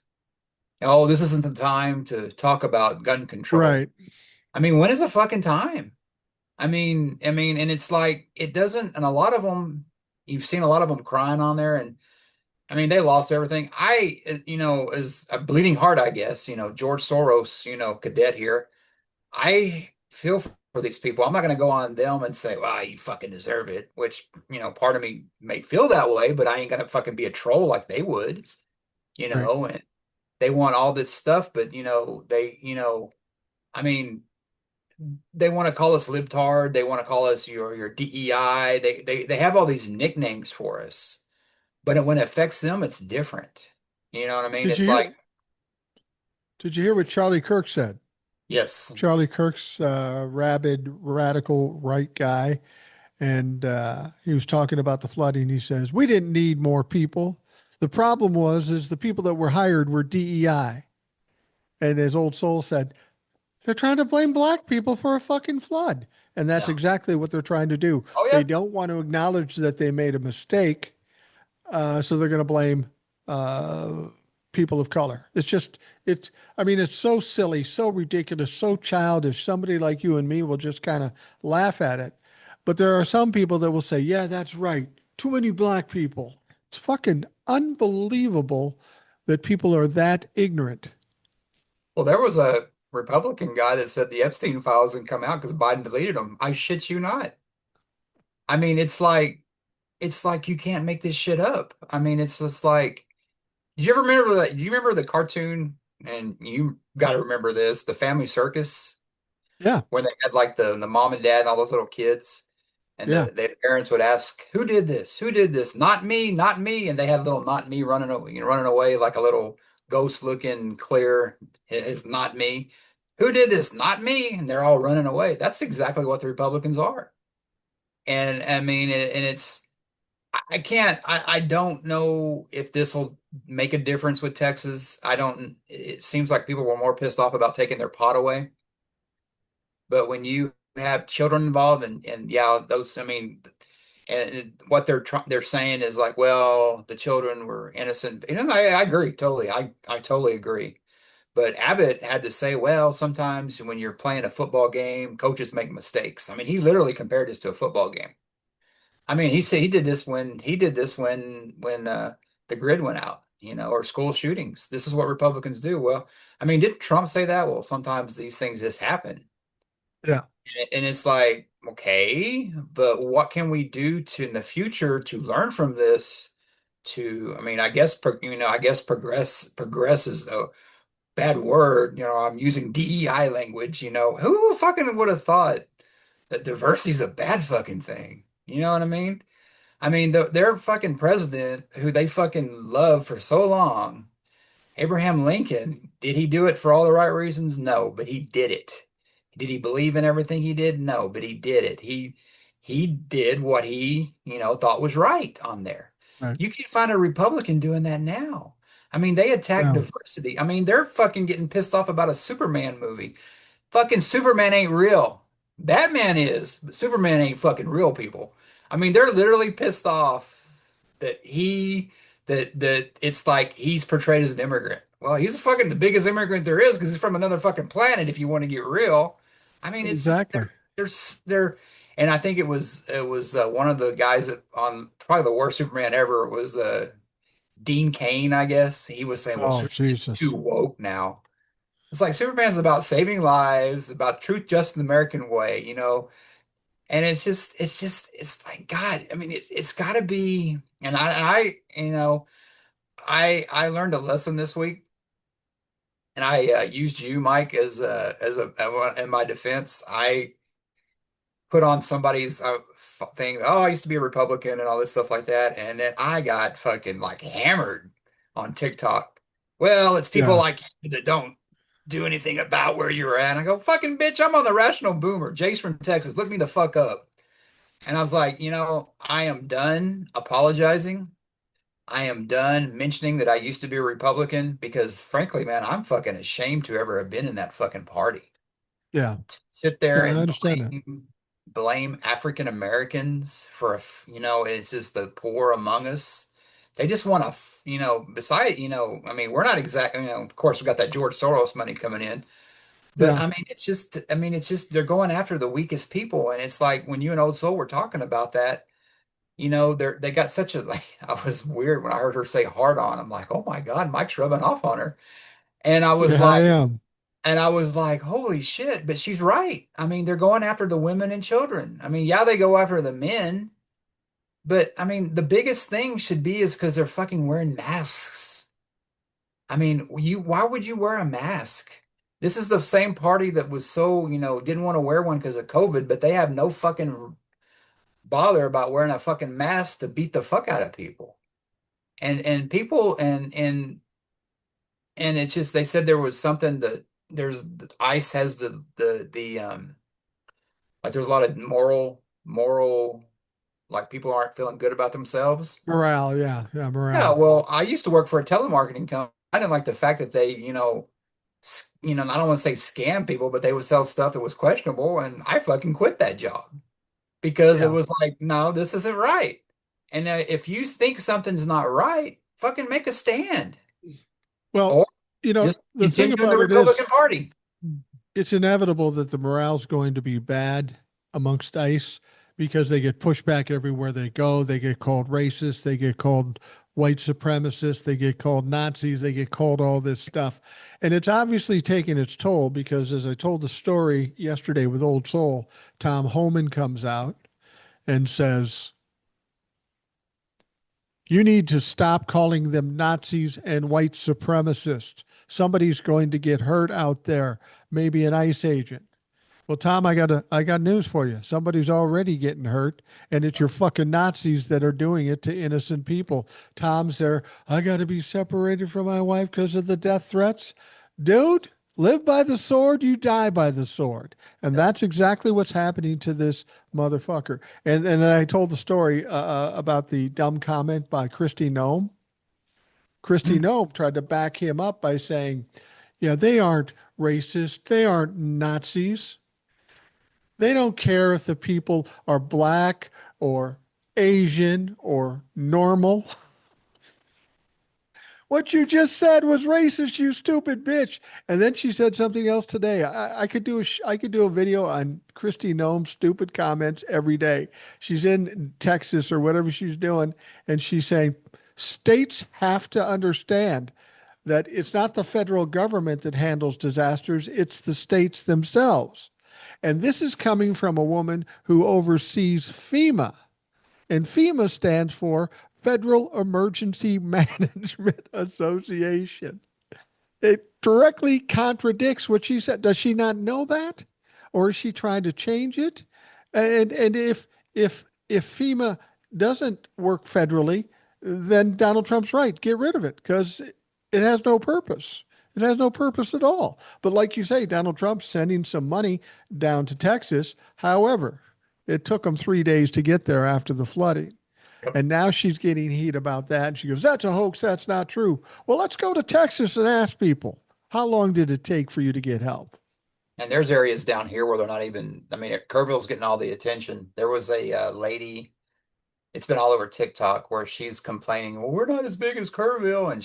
Oh, this isn't the time to talk about gun control. Right. I mean, when is the fucking time? And it's like it doesn't, and a lot of them, you've seen a lot of them crying on there, and I mean, they lost everything. As a bleeding heart, I guess, George Soros, cadet here, I feel for these people. I'm not going to go on them and say, "Well, you fucking deserve it," which, part of me may feel that way, but I ain't gonna fucking be a troll like they would, Right. and they want all this stuff, but I mean they want to call us libtard. They want to call us your DEI. They have all these nicknames for us, but when it affects them, it's different. You know what I mean? Did It's you like, hear? Did you hear what Charlie Kirk said? yes, Charlie Kirk's rabid, radical right guy, and he was talking about the flooding. He says we didn't need more people. The problem was is the people that were hired were DEI, and his old soul said they're trying to blame black people for a fucking flood, and that's yeah. exactly what they're trying to do. Oh They yeah. don't want to acknowledge that they made a mistake, so they're going to blame uh, people of color. It's. I mean, it's so silly, so ridiculous, so childish. Somebody like you and me will just kind of laugh at it, but there are some people that will say, "Yeah, that's right. Too many black people." It's fucking unbelievable that people are that ignorant. Well, there was a Republican guy that said the Epstein files didn't come out because Biden deleted them. I shit you not. I mean, it's like you can't make this shit up. I mean, it's just like, did you ever remember that? Do you remember the cartoon? And you got to remember this, the Family Circus, Yeah, when they had like the mom and dad and all those little kids, and yeah, the parents would ask, "Who did this? Who did this? Not me, not me." And they had a little "not me" running away, running away like a little ghost looking clear. It's not me. Who did this? Not me. And they're all running away. That's exactly what the Republicans are. And I mean, and it's I can't I don't know if this will make a difference with Texas. I don't. It seems like people were more pissed off about taking their pot away. But when you have children involved, and yeah, those, I mean, and what they're saying is like, well, the children were innocent. And I agree totally. I totally agree. But Abbott had to say, well, sometimes when you're playing a football game, coaches make mistakes. I mean, he literally compared this to a football game. I mean, he said he did this when the grid went out, or school shootings. This is what Republicans do. Well, I mean, didn't Trump say that? Well, sometimes these things just happen. yeah. And it's like, okay, but what can we do to in the future to learn from this? I mean, I guess progress is a bad word. I'm using DEI language. Who fucking would have thought that diversity is a bad fucking thing? You know what I mean? I mean, their fucking president, who they fucking love for so long, Abraham Lincoln, did he do it for all the right reasons? No, but he did it. Did he believe in everything he did? No, but he did it. He did what he, thought was right on there. Right. You can't find a Republican doing that now. I mean, they attack No, diversity. I mean, they're fucking getting pissed off about a Superman movie. Fucking Superman ain't real. Batman is, but Superman ain't fucking real, people. I mean, they're literally pissed off that that it's like he's portrayed as an immigrant. Well, he's fucking the biggest immigrant there is because he's from another fucking planet. If you want to get real, I mean, it's just exactly. they're, and I think it was one of the guys that on probably the worst Superman ever was Dean Cain, I guess. He was saying, well, Oh, Superman's too Jesus. woke now. It's like Superman's about saving lives, about truth, just an American way, And it's like God. I mean, it's got to be. And I learned a lesson this week, and I used you, Mike, as a in my defense. I put on somebody's thing. Oh, I used to be a Republican and all this stuff like that, and then I got fucking like hammered on TikTok. Well, it's people Yeah, like you that don't do anything about where you're at. And I go, fucking bitch, I'm on the Rational Boomer. Jace from Texas, look me the fuck up. And I was like, I am done apologizing. I am done mentioning that I used to be a Republican because frankly, man, I'm fucking ashamed to ever have been in that fucking party. yeah, Sit there yeah. I and understand that. blame African Americans for it's just the poor among us. They just want to, beside, I mean, we're not exactly, of course, we got that George Soros money coming in, but Yeah, I mean, it's just they're going after the weakest people, and it's like when you and Old Soul were talking about that, they got such a like. I was weird when I heard her say hard on. I'm like, oh my God, Mike's rubbing off on her, and I was yeah. I like. am. And I was like, holy shit, but she's right. I mean, they're going after the women and children. I mean, yeah, they go after the men, but I mean, the biggest thing should be is because they're fucking wearing masks. I mean, why would you wear a mask? This is the same party that was so, didn't want to wear one because of COVID, but they have no fucking bother about wearing a fucking mask to beat the fuck out of people. And people and and it's just they said there was something that there's ICE has like there's a lot of moral like people aren't feeling good about themselves. Morale, yeah, yeah, Yeah, morale. well, I used to work for a telemarketing company. I didn't like the fact that they, I don't want to say scam people, but they would sell stuff that was questionable, and I fucking quit that job because it Yeah. was like, no, this isn't right. And if you think something's not right, fucking make a stand Well, or just the thing continue in the about it Republican is, Party. it's inevitable that the morale's going to be bad amongst ICE because they get pushed back everywhere they go. They get called racist. They get called white supremacists. They get called Nazis. They get called all this stuff. And it's obviously taking its toll because, as I told the story yesterday with Old Soul, Tom Homan comes out and says, you need to stop calling them Nazis and white supremacists. Somebody's going to get hurt out there, maybe an ICE agent. Well, Tom, I got news for you. Somebody's already getting hurt, and it's your fucking Nazis that are doing it to innocent people. Tom's there. I got to be separated from my wife because of the death threats. Dude, live by the sword, you die by the sword. And Yeah. that's exactly what's happening to this motherfucker. And then I told the story about the dumb comment by Christy Nome. Christy Hmm. Nome tried to back him up by saying, yeah, they aren't racist. They aren't Nazis. They don't care if the people are black or Asian or normal. What you just said was racist, you stupid bitch. And then she said something else today. I could do I could do a video on Christy Nome's stupid comments every day. She's in Texas or whatever she's doing, and she's saying states have to understand that it's not the federal government that handles disasters, it's the states themselves. And this is coming from a woman who oversees FEMA. And FEMA stands for Federal Emergency Management Association. It directly contradicts what she said. Does she not know that? Or is she trying to change it? And if FEMA doesn't work federally, then Donald Trump's right. Get rid of it because it has no purpose. It has no purpose at all. But like you say, Donald Trump's sending some money down to Texas. However, it took him 3 days to get there after the flooding. Yep. And now she's getting heat about that. And she goes, that's a hoax. That's not true. Well, let's go to Texas and ask people, how long did it take for you to get help? And there's areas down here where they're not even, I mean, Kerrville's getting all the attention. There was a lady, it's been all over TikTok where she's complaining, well, we're not as big as Kerrville. And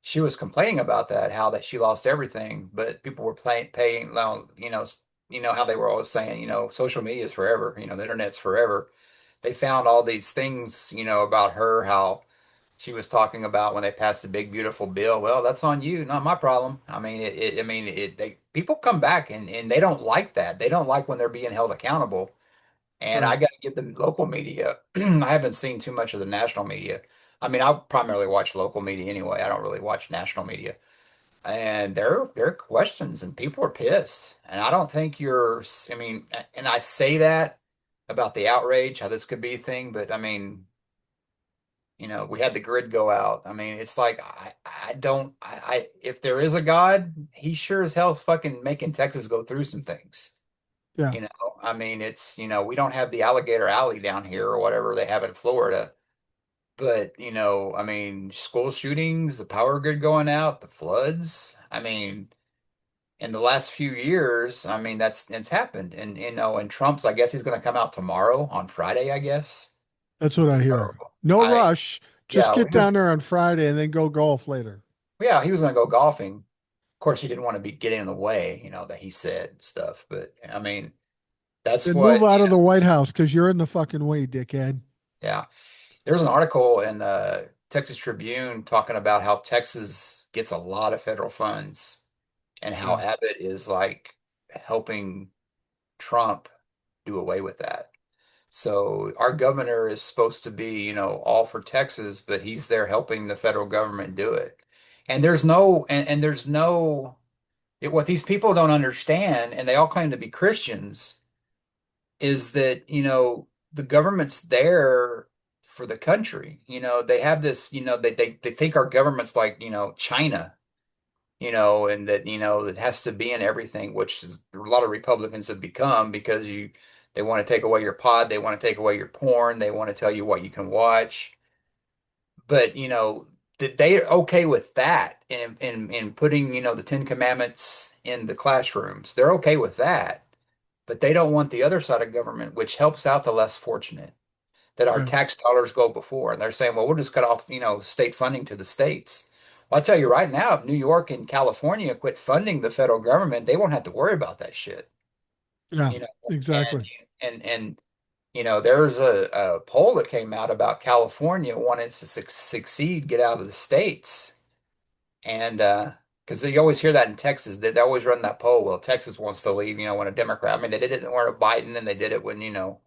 she was complaining about that, how that she lost everything, but people were paying, well, how they were always saying, social media is forever, the internet's forever. They found all these things, about her, how she was talking about when they passed a big beautiful bill. Well, that's on you, not my problem. I mean, they people come back and they don't like that. They don't like when they're being held accountable. And I Right. got to give the local media. I haven't seen too much of the national media. I mean, I primarily watch local media anyway. I don't really watch national media. And there are questions and people are pissed. And I don't think I mean, and I say that about the outrage, how this could be a thing, but I mean, we had the grid go out. I mean, it's like I don't if there is a God, he sure as hell is fucking making Texas go through some things. Yeah. You know, I mean, we don't have the alligator alley down here or whatever they have in Florida. But, I mean, school shootings, the power grid going out, the floods. I mean, in the last few years, I mean, it's happened. And, and Trump's, I guess he's going to come out tomorrow on Friday, I guess. That's what I So, hear. No I, rush. Just yeah, get down there on Friday and then go golf later. he was going to go golfing. Of course, he didn't want to be getting in the way, that he said and stuff. But, I mean, that's Then move what, out of the White House because you're in the fucking way, dickhead. yeah. There was an article in the Texas Tribune talking about how Texas gets a lot of federal funds and how Yeah. Abbott is like helping Trump do away with that. So our governor is supposed to be, all for Texas, but he's there helping the federal government do it. And there's no what these people don't understand, and they all claim to be Christians, is that, the government's there for the country. They have this, they think our government's like, China, and that, it has to be in everything, which is, a lot of Republicans have become because they want to take away your pod, they want to take away your porn, they want to tell you what you can watch. But, that they're okay with that in putting, the Ten Commandments in the classrooms. They're okay with that, but they don't want the other side of government, which helps out the less fortunate, that our Right. tax dollars go before. And they're saying, well, we'll just cut off, state funding to the states. Well, I tell you right now, if New York and California quit funding the federal government, they won't have to worry about that shit. Yeah, You know, exactly. and there's a poll that came out about California wanting to succeed, get out of the states. And because you always hear that in Texas, they always run that poll. Well, Texas wants to leave, when a Democrat. I mean, they did it when Biden, and they did it when Biden,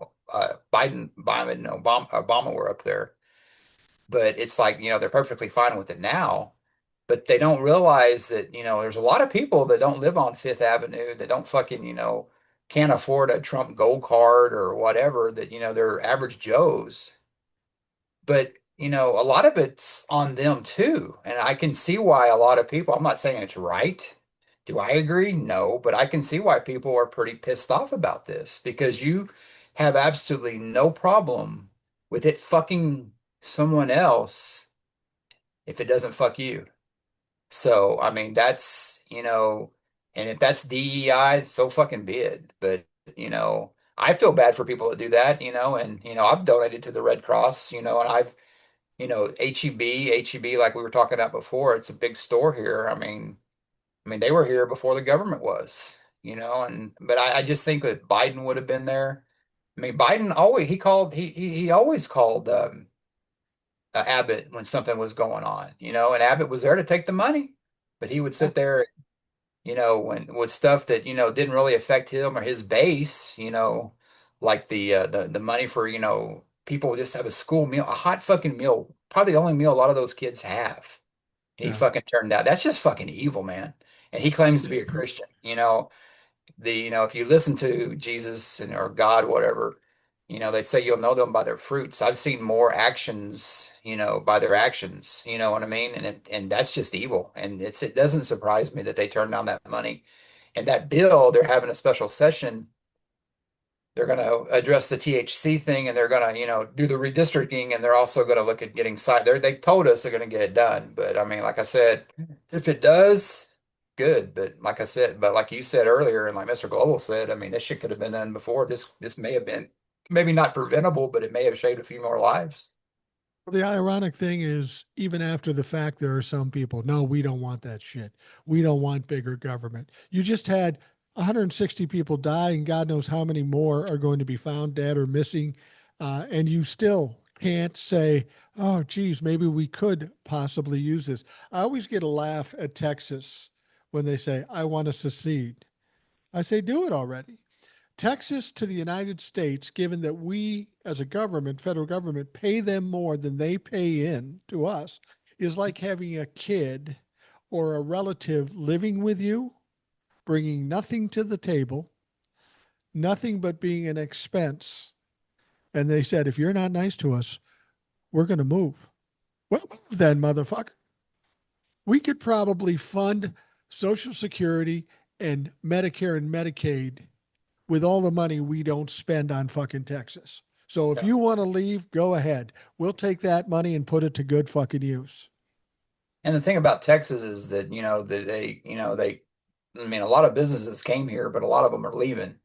and Obama were up there. But it's like, they're perfectly fine with it now. But they don't realize that, there's a lot of people that don't live on Fifth Avenue that don't fucking, can't afford a Trump gold card or whatever. That, they're average Joes. But a lot of it's on them too. And I can see why a lot of people, I'm not saying it's right. Do I agree? No, but I can see why people are pretty pissed off about this because you have absolutely no problem with it fucking someone else if it doesn't fuck you. So, I mean, that's, and if that's DEI, so fucking be it. But, I feel bad for people that do that, and, I've donated to the Red Cross, and I've HEB, like we were talking about before, it's a big store here. I mean, they were here before the government was, and but I just think that Biden would have been there. I mean, Biden always he always called Abbott when something was going on, and Abbott was there to take the money, but he would Yeah, sit there, when with stuff that didn't really affect him or his base, like the money for people who just have a school meal, a hot fucking meal, probably the only meal a lot of those kids have. And he yeah. fucking turned out. That's just fucking evil, man. And he claims to be It's a true. Christian. If you listen to Jesus or God, whatever, they say you'll know them by their fruits. I've seen more actions, by their actions. You know what I mean? And that's just evil. And it doesn't surprise me that they turned down that money. And that bill, they're having a special session. They're going to address the THC thing, and they're going to, do the redistricting, and they're also going to look at getting side. They've told us they're going to get it done, but I mean, like I said, if it does, good. But like I said, but like you said earlier, and like Mr. Global said, I mean, this shit could have been done before. This may have been maybe not preventable, but it may have saved a few more lives. The ironic thing is, even after the fact, there are some people, no, we don't want that shit. We don't want bigger government. You just had 160 people die, and God knows how many more are going to be found dead or missing. And you still can't say, oh, geez, maybe we could possibly use this. I always get a laugh at Texas when they say, I want to secede. I say, do it already. Texas to the United States, given that we as a government, federal government, pay them more than they pay in to us, is like having a kid or a relative living with you, bringing nothing to the table, nothing but being an expense. And they said, if you're not nice to us, we're going to move. Well, move then, motherfucker. We could probably fund Social Security and Medicare and Medicaid with all the money we don't spend on fucking Texas. So if Yeah. you want to leave, go ahead. We'll take that money and put it to good fucking use. And the thing about Texas is that, I mean, a lot of businesses came here, but a lot of them are leaving. Yeah.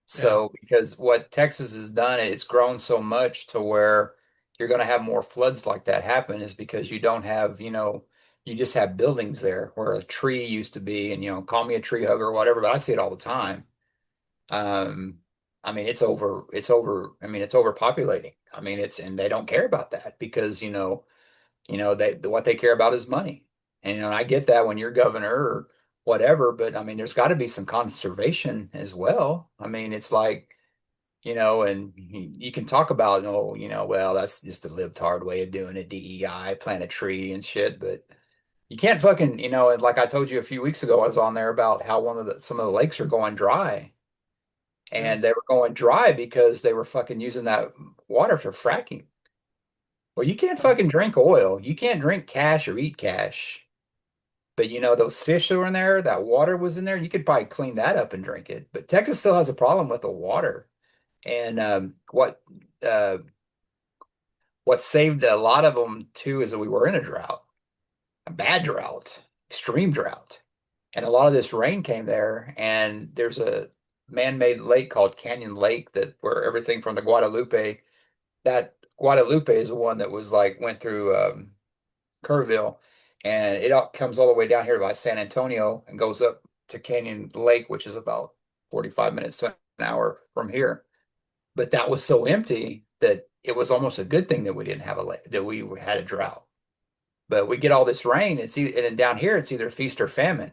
So, because what Texas has done, it's grown so much to where you're going to have more floods like that happen is because you don't have, you just have buildings there where a tree used to be, and, call me a tree hugger or whatever, but I see it all the time. Um, I mean, I mean, it's overpopulating. I mean, and they don't care about that because, what they care about is money. And, I get that when you're governor or whatever, but I mean, there's got to be some conservation as well. I mean, it's like, and you can talk about, oh, well, that's just a libtard way of doing it, DEI, plant a tree and shit, but you can't fucking, and like I told you a few weeks ago, I was on there about how some of the lakes are going dry, Yeah. and they were going dry because they were fucking using that water for fracking. Well, you can't fucking drink oil. You can't drink cash or eat cash. But those fish that were in there, that water was in there, you could probably clean that up and drink it. But Texas still has a problem with the water. And uh, what saved a lot of them too is that we were in a drought, a bad drought, extreme drought. And a lot of this rain came there, and there's a man-made lake called Canyon Lake that where everything from the Guadalupe, that Guadalupe is the one that was like went through Kerrville, and it all comes all the way down here by San Antonio and goes up to Canyon Lake, which is about 45 minutes to an hour from here. But that was so empty that it was almost a good thing that we didn't have a lake, that we had a drought. But we get all this rain, and then down here it's either feast or famine,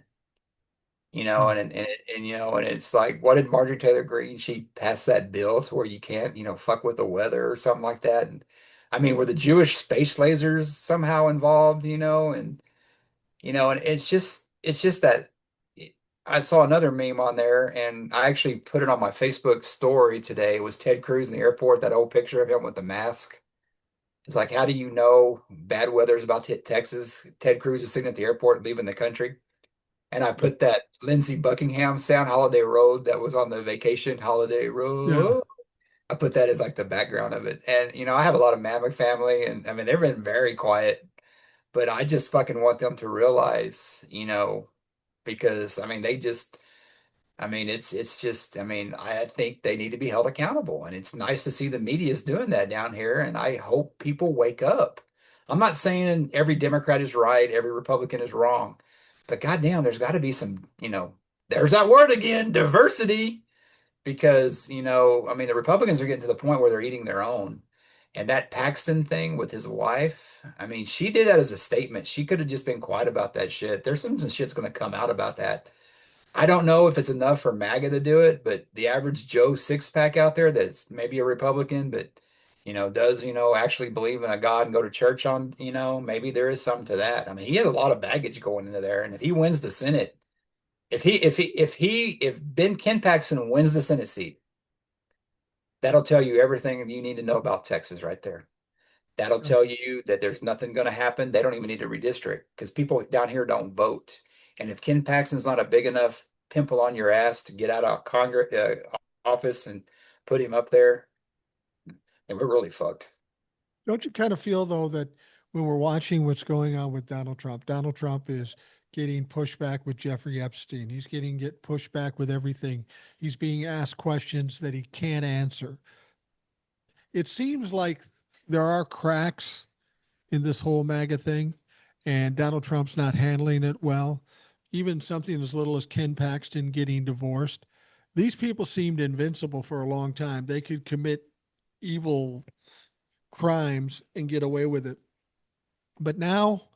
Yeah. and it's like, what did Marjorie Taylor Greene? She passed that bill to where you can't, fuck with the weather or something like that. And I mean, were the Jewish space lasers somehow involved, and it's just that I saw another meme on there, and I actually put it on my Facebook story today. It was Ted Cruz in the airport, that old picture of him with the mask. It's like, how do you know bad weather is about to hit Texas? Ted Cruz is sitting at the airport leaving the country. And I put that Lindsey Buckingham sound, Holiday Road, that was on the Vacation Holiday Yeah. Road. I put that as like the background of it. And, I have a lot of MAGA family, and I mean, they've been very quiet, but I just fucking want them to realize, because I mean, it's just, I mean, I think they need to be held accountable. And it's nice to see the media is doing that down here. And I hope people wake up. I'm not saying every Democrat is right, every Republican is wrong, but goddamn, there's got to be some, there's that word again, diversity. Because, I mean, the Republicans are getting to the point where they're eating their own. And that Paxton thing with his wife, I mean, she did that as a statement. She could have just been quiet about that shit. There's some shit's going to come out about that. I don't know if it's enough for MAGA to do it, but the average Joe six pack out there that's maybe a Republican, but does actually believe in a God and go to church on, maybe there is something to that. I mean, he has a lot of baggage going into there, and if he wins the Senate, if Ben Ken Paxton wins the Senate seat, that'll tell you everything you need to know about Texas right there. That'll Yeah. tell you that there's nothing going to happen. They don't even need to redistrict because people down here don't vote. And if Ken Paxton's not a big enough pimple on your ass to get out of Congress office and put him up there, then we're really fucked. Don't you kind of feel though that when we're watching what's going on with Donald Trump is getting pushback with Jeffrey Epstein. He's get pushback with everything. He's being asked questions that he can't answer. It seems like there are cracks in this whole MAGA thing, and Donald Trump's not handling it well. Even something as little as Ken Paxton getting divorced. These people seemed invincible for a long time. They could commit evil crimes and get away with it. But now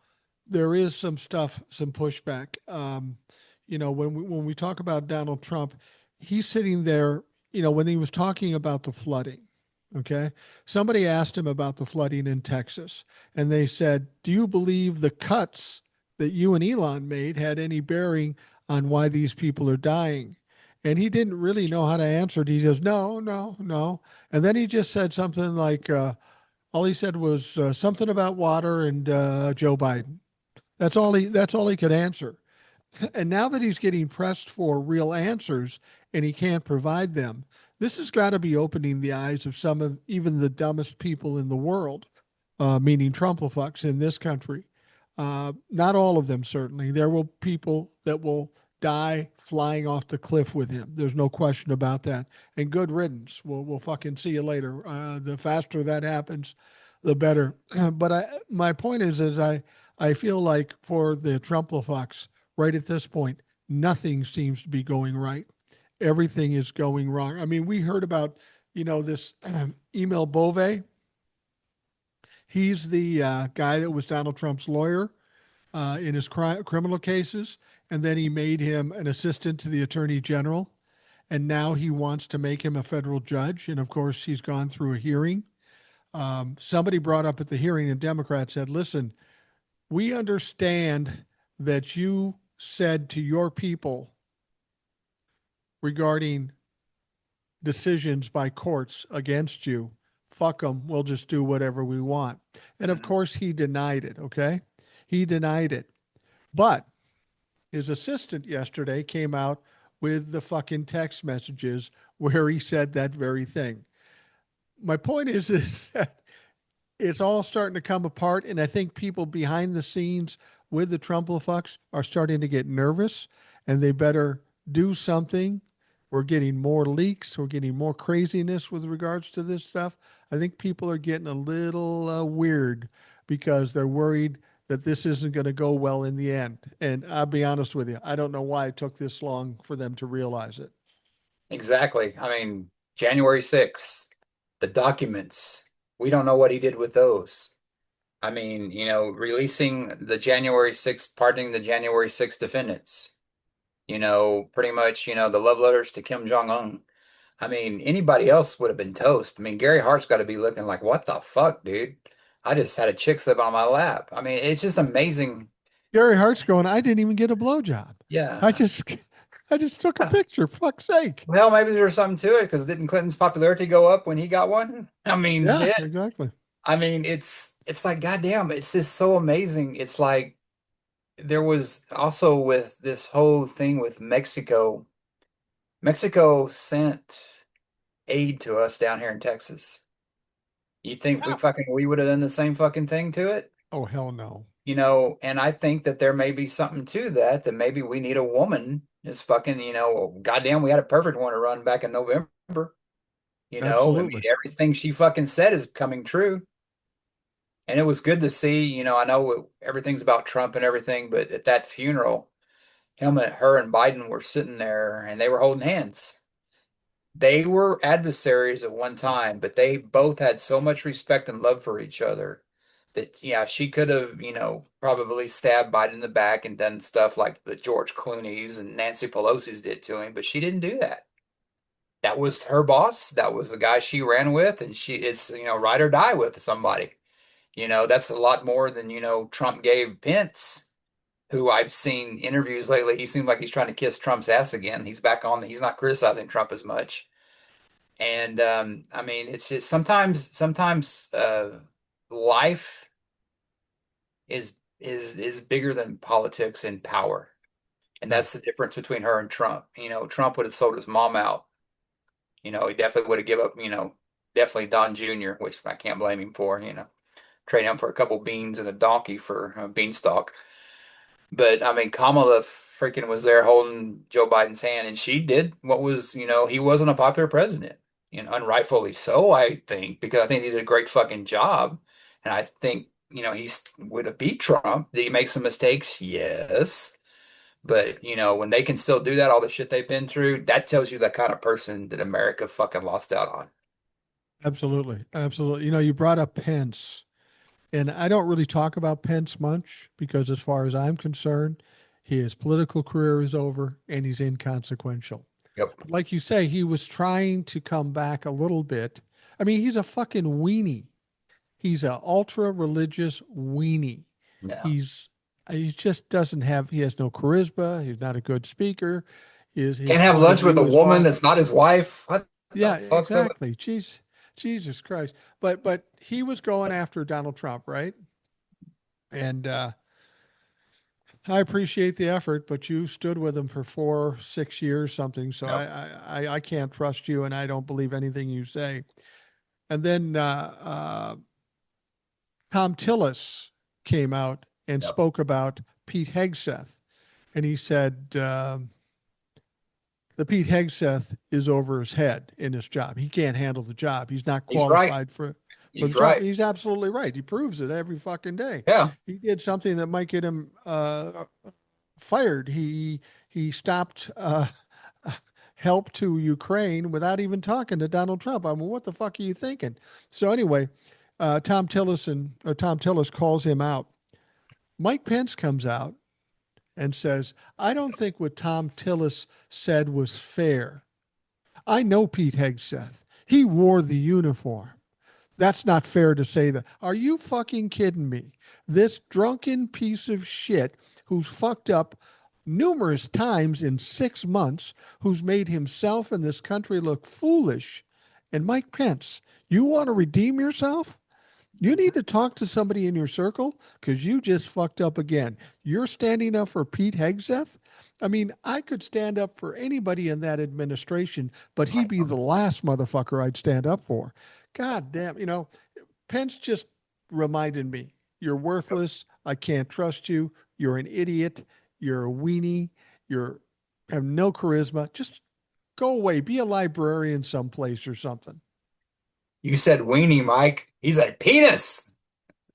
there is some stuff, some pushback. When we talk about Donald Trump, he's sitting there. When he was talking about the flooding, okay, somebody asked him about the flooding in Texas, and they said, "Do you believe the cuts that you and Elon made had any bearing on why these people are dying?" And he didn't really know how to answer it. He says, "No, no, no," and then he just said something like, all he said was something about water and Joe Biden. That's all he could answer. And now that he's getting pressed for real answers and he can't provide them, this has got to be opening the eyes of some of even the dumbest people in the world, meaning Trumplafucks in this country. Not all of them, certainly. There will people that will die flying off the cliff with him. There's no question about that. And good riddance. We'll fucking see you later. The faster that happens, the better. But my point is I feel like for the Trumplafucks, right at this point, nothing seems to be going right. Everything is going wrong. I mean, we heard about, this Emil Bove. He's the guy that was Donald Trump's lawyer in his criminal cases, and then he made him an assistant to the attorney general, and now he wants to make him a federal judge. And of course, he's gone through a hearing. Somebody brought up at the hearing, and Democrats said, "Listen, we understand that you said to your people regarding decisions by courts against you fuck them. We'll just do whatever we want. And of Mhm. course, he denied it. Okay. He denied it. But his assistant yesterday came out with the fucking text messages where he said that very thing. My point is that it's all starting to come apart. And I think people behind the scenes with the Trumplefucks are starting to get nervous and they better do something. We're getting more leaks. We're getting more craziness with regards to this stuff. I think people are getting a little weird because they're worried that this isn't going to go well in the end. And I'll be honest with you, I don't know why it took this long for them to realize it. Exactly. I mean, January 6th, the documents, we don't know what he did with those. I mean, releasing the January 6th, pardoning the January 6th defendants, pretty much, the love letters to Kim Jong-un. I mean, anybody else would have been toast. I mean, Gary Hart's got to be looking like, what the fuck, dude? I just had a chick slip on my lap. I mean, it's just amazing. Gary Hart's going, I didn't even get a blowjob. I Yeah. just I just took a picture. Fuck's sake. Well, maybe there's something to it because didn't Clinton's popularity go up when he got one? I mean, Yeah, shit. exactly. I mean, it's like, goddamn, it's just so amazing. It's like there was also with this whole thing with Mexico. Mexico sent aid to us down here in Texas. You think Yeah. we would have done the same fucking thing to it? Oh hell no. And I think that there may be something to that, that maybe we need a woman is fucking, goddamn, we had a perfect one to run back in November. I mean, Absolutely. everything she fucking said is coming true. And it was good to see, I know everything's about Trump and everything, but at that funeral, her and Biden were sitting there and they were holding hands. They were adversaries at one time, but they both had so much respect and love for each other that, yeah, she could have, probably stabbed Biden in the back and done stuff like the George Clooney's and Nancy Pelosi's did to him, but she didn't do that. That was her boss. That was the guy she ran with, and she is, ride or die with somebody. That's a lot more than, Trump gave Pence, who I've seen interviews lately. He seems like he's trying to kiss Trump's ass again. He's not criticizing Trump as much. And I mean, it's just sometimes life is bigger than politics and power. And Yeah. that's the difference between her and Trump. Trump would have sold his mom out. He definitely would have give up, definitely Don Jr., which I can't blame him for, trade him for a couple beans and a donkey for a beanstalk. But I mean, Kamala freaking was there holding Joe Biden's hand, and she did what was, he wasn't a popular president, unrightfully so, I think, because I think he did a great fucking job. And I think, he's would have beat Trump. Did he make some mistakes? Yes. But, when they can still do that, all the shit they've been through, that tells you the kind of person that America fucking lost out on. Absolutely. Absolutely. You brought up Pence, and I don't really talk about Pence much because, as far as I'm concerned, his political career is over and he's inconsequential. Yep. But like you say, he was trying to come back a little bit. I mean, he's a fucking weenie. He's a ultra religious weenie. Yeah. He's he just doesn't have he has no charisma. He's not a good speaker. His Can't have point of lunch with a view is woman wrong. that's not his wife. What the Yeah, fuck's up with exactly. Jesus Christ. But he was going after Donald Trump, right? And I appreciate the effort, but you stood with him for 4, 6 years, something. So no. I can't trust you, and I don't believe anything you say. And then Tom Tillis came out and No. spoke about Pete Hegseth, and he said the Pete Hegseth is over his head in his job. He can't handle the job. He's not He's right. qualified for the He's job. right. He's absolutely right. He proves it every fucking day. Yeah. He did something that might get him fired. He stopped help to Ukraine without even talking to Donald Trump. I mean, what the fuck are you thinking? So anyway, Tom Tillis calls him out. Mike Pence comes out and says, I don't think what Tom Tillis said was fair. I know Pete Hegseth. He wore the uniform. That's not fair to say that. Are you fucking kidding me? This drunken piece of shit who's fucked up numerous times in 6 months, who's made himself and this country look foolish, And Mike Pence, you want to redeem yourself? You need to talk to somebody in your circle because you just fucked up again. You're standing up for Pete Hegseth. I mean, I could stand up for anybody in that administration, but he'd Right. be the last motherfucker I'd stand up for. God damn, Pence just reminded me you're worthless. I can't trust you. You're an idiot. You're a weenie. You're have no charisma. Just go away. Be a librarian someplace or something. You said weenie, Mike. He's a penis.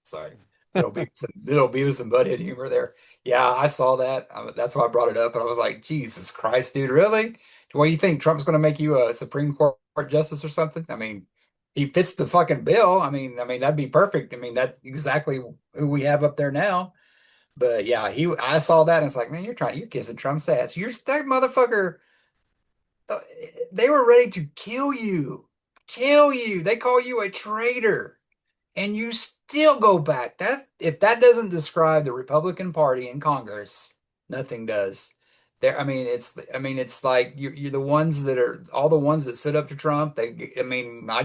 Sorry. Little Beavis and Butthead humor there. Yeah, I saw that. That's why I brought it up. And I was like, Jesus Christ, dude, really? What do you think? Trump's going to make you a Supreme Court justice or something? I mean, he fits the fucking bill. I mean, that'd be perfect. I mean, that's exactly who we have up there now. But yeah, I saw that and it's like, man, you're kissing Trump's ass. You're that motherfucker. uh, They were ready to kill you. Kill you. They call you a traitor and you still go back. That if that doesn't describe the Republican Party in Congress, nothing does. It's like you're the ones that are all the ones that stood up to Trump. I'd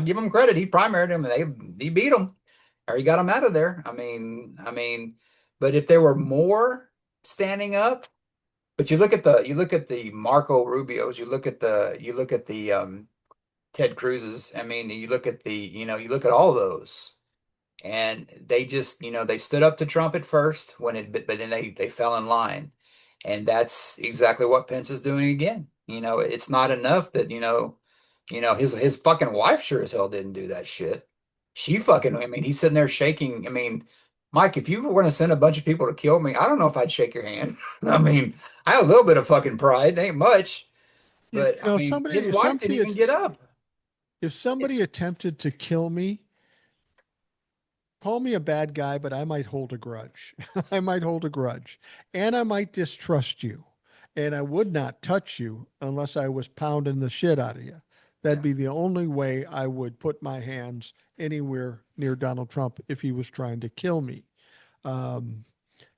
give him credit. He primaried him, and he beat him, or he got him out of there. But if there were more standing up, but you look at the Marco Rubios, you look at the Ted Cruz's. You look at all those. And they just, they stood up to Trump at first but then they fell in line. And that's exactly what Pence is doing again. It's not enough that, his fucking wife sure as hell didn't do that shit. He's sitting there shaking. Mike, if you were going to send a bunch of people to kill me, I don't know if I'd shake your hand. I have a little bit of fucking pride, ain't much, but Somebody, his if wife didn't somebody, even get up. if somebody attempted to kill me, call me a bad guy, but I might hold a grudge. I might hold a grudge, and I might distrust you, and I would not touch you unless I was pounding the shit out of you. That'd Yeah. be the only way I would put my hands anywhere near Donald Trump if he was trying to kill me. Um,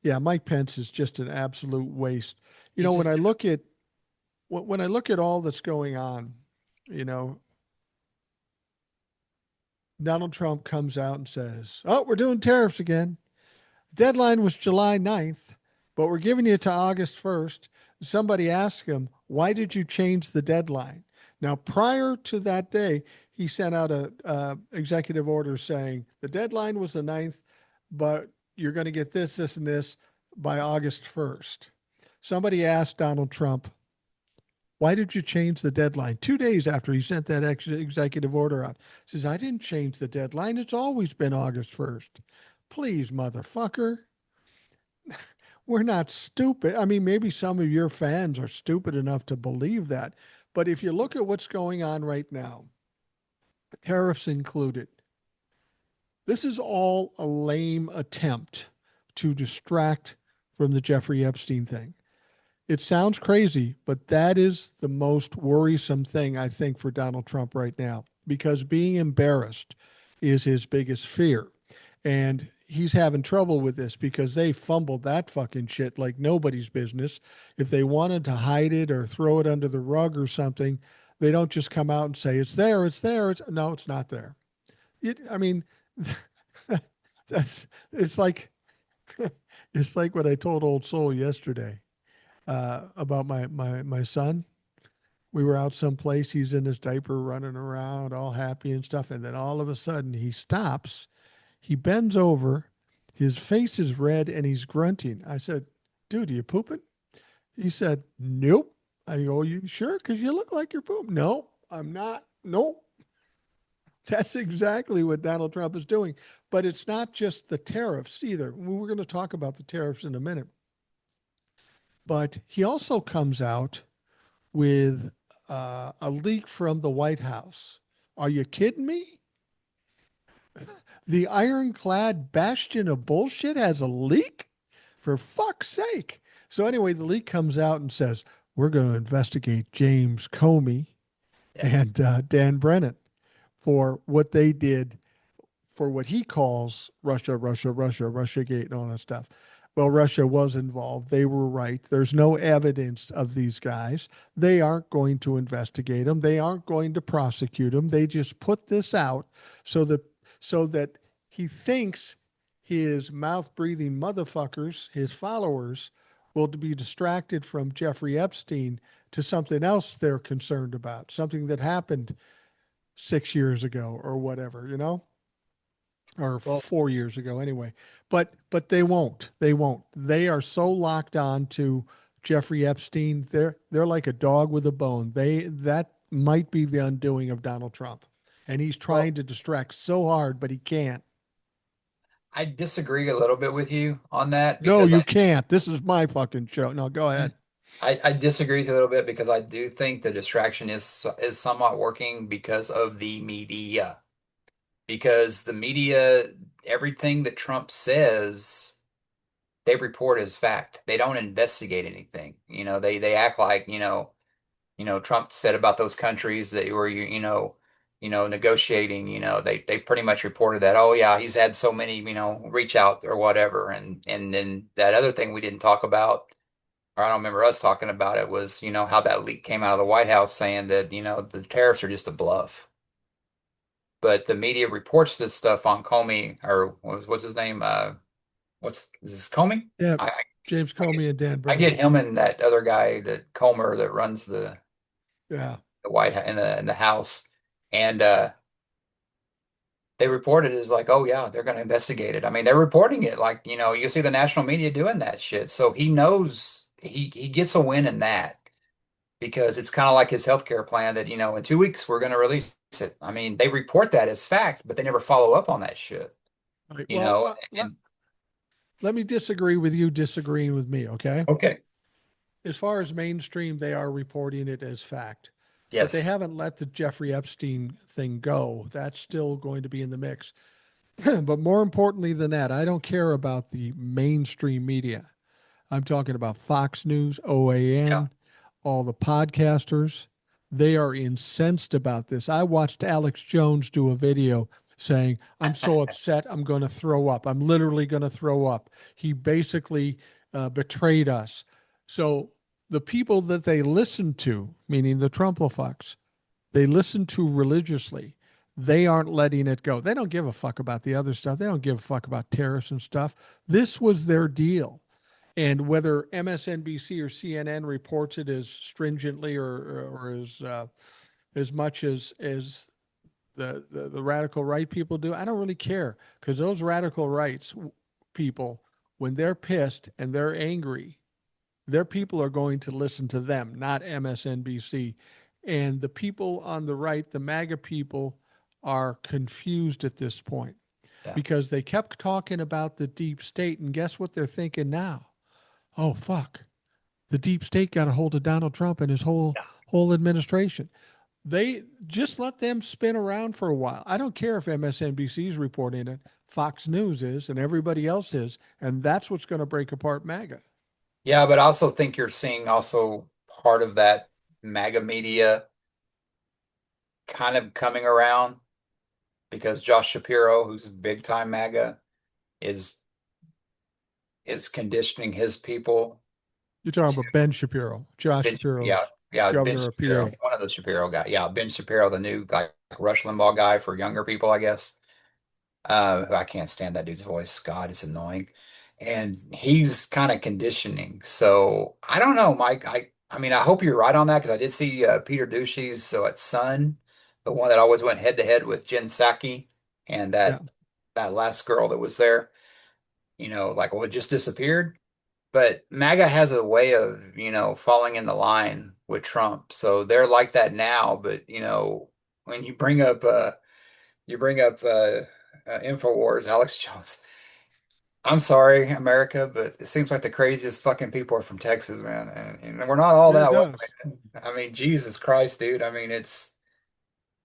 yeah, Mike Pence is just an absolute waste. You He know, when I just look at when I look at all that's going on, you know, Donald Trump comes out and says, "Oh, we're doing tariffs again. Deadline was July 9th, but we're giving you to August 1st." Somebody asked him, "Why did you change the deadline?" Now, prior to that day, he sent out a executive order saying the deadline was the 9th, but you're going to get this, this, and this by August 1st. Somebody asked Donald Trump, "Why did you change the deadline?" 2 days after he sent that executive order out. He says, "I didn't change the deadline. It's always been August 1st. Please, motherfucker. We're not stupid. I mean, maybe some of your fans are stupid enough to believe that. But if you look at what's going on right now, tariffs included, this is all a lame attempt to distract from the Jeffrey Epstein thing. It sounds crazy, but that is the most worrisome thing I think for Donald Trump right now because being embarrassed is his biggest fear. And he's having trouble with this because they fumbled that fucking shit like nobody's business. If they wanted to hide it or throw it under the rug or something, they don't just come out and say, "It's there, it's there." No, it's not there. I mean, it's like, it's like what I told Old Soul yesterday about my son. We were out someplace. He's in his diaper, running around, all happy and stuff. And then all of a sudden, he stops. He bends over. His face is red, and he's grunting. I said, "Dude, are you pooping?" He said, "Nope." I go, "You sure? Because you look like you're pooping." "No, I'm not." "Nope." That's exactly what Donald Trump is doing. But it's not just the tariffs either. We're going to talk about the tariffs in a minute. But he also comes out with a leak from the White House. Are you kidding me? The ironclad bastion of bullshit has a leak? For fuck's sake. So, anyway, the leak comes out and says, "We're going to investigate James Comey Yeah. and Dan Brennan for what they did for what he calls Russia, Russia, Russia, Russiagate, and all that stuff." Well, Russia was involved. They were right. There's no evidence of these guys. They aren't going to investigate them. They aren't going to prosecute them. They just put this out so that so that he thinks his mouth-breathing motherfuckers, his followers, will be distracted from Jeffrey Epstein to something else they're concerned about, something that happened 6 years ago or whatever, or Well, 4 years ago anyway. But they won't. They won't. They are so locked on to Jeffrey Epstein. They're like a dog with a bone. That might be the undoing of Donald Trump. And he's trying well, to distract so hard, but he can't. I disagree a little bit with you on that No, because you can't. This is my fucking show. No, go ahead. I disagree with you a little bit because I do think the distraction is somewhat working because of the media. Because the media, everything that Trump says, they report as fact. They don't investigate anything. They act like, Trump said about those countries that were negotiating, they pretty much reported that, oh yeah, he's had so many, reach out or whatever. And then that other thing we didn't talk about, or I don't remember us talking about it, was, how that leak came out of the White House saying that, the tariffs are just a bluff. But the media reports this stuff on Comey, or what's his name? Is this Comey? Yeah, I, James I get Comey and Dan I Brennan. get him and that other guy, that Comer that runs Yeah. the White in the House, and they reported it as like, oh yeah, they're going to investigate it. I mean, they're reporting it like, you see the national media doing that shit. So he knows he gets a win in that because it's kind of like his healthcare plan that, in 2 weeks we're going to release it. I mean, they report that as fact, but they never follow up on that shit, Right. you Well, know. And let me disagree with you disagreeing with me, okay? okay, As far as mainstream, they are reporting it as fact, but they yes, haven't let the Jeffrey Epstein thing go. That's still going to be in the mix. But more importantly than that, I don't care about the mainstream media. I'm talking about Fox News, yeah, OAN, all the podcasters. They are incensed about this. I watched Alex Jones do a video saying, I'm so upset, I'm going to throw up. I'm literally going to throw up. He basically betrayed us. So the people that they listen to, meaning the Trumplafucks, they listen to religiously. They aren't letting it go. They don't give a fuck about the other stuff. They don't give a fuck about tariffs and stuff. This was their deal. And whether MSNBC or CNN reports it as stringently or as much as the radical right people do, I don't really care because those radical rights people, when they're pissed and they're angry, their people are going to listen to them, not MSNBC. And the people on the right, the MAGA people, are confused at this point yeah, because they kept talking about the deep state. And guess what they're thinking now? Oh, fuck. The deep state got a hold of Donald Trump and his whole administration. They just let them spin around for a while. I don't care if MSNBC is reporting it, Fox News is, and everybody else is, and that's what's going to break apart MAGA. yeah. But I also think you're seeing also part of that MAGA media kind of coming around because Josh Shapiro, who's a big time MAGA, is is conditioning his people You're talking to about Ben Shapiro, Josh Yeah, Shapiro's yeah, Ben governor of Shapiro, PA. one of the Shapiro guys. Yeah, Ben Shapiro, the new like Rush Limbaugh guy for younger people, I guess. I can't stand that dude's voice. God, it's annoying. And he's kind of conditioning. So I don't know, Mike. I mean, I hope you're right on that because I did see Peter Ducey's so at Sun, the one that always went head to head with Jen Psaki and Yeah. that last girl that was there. Like well, it just disappeared. But MAGA has a way of, falling in the line with Trump. So they're like that now. But, when you bring up InfoWars, Alex Jones. I'm sorry, America, but it seems like the craziest fucking people are from Texas, man. And we're not all Yeah, it that way, does. man. I mean, Jesus Christ, dude. I mean,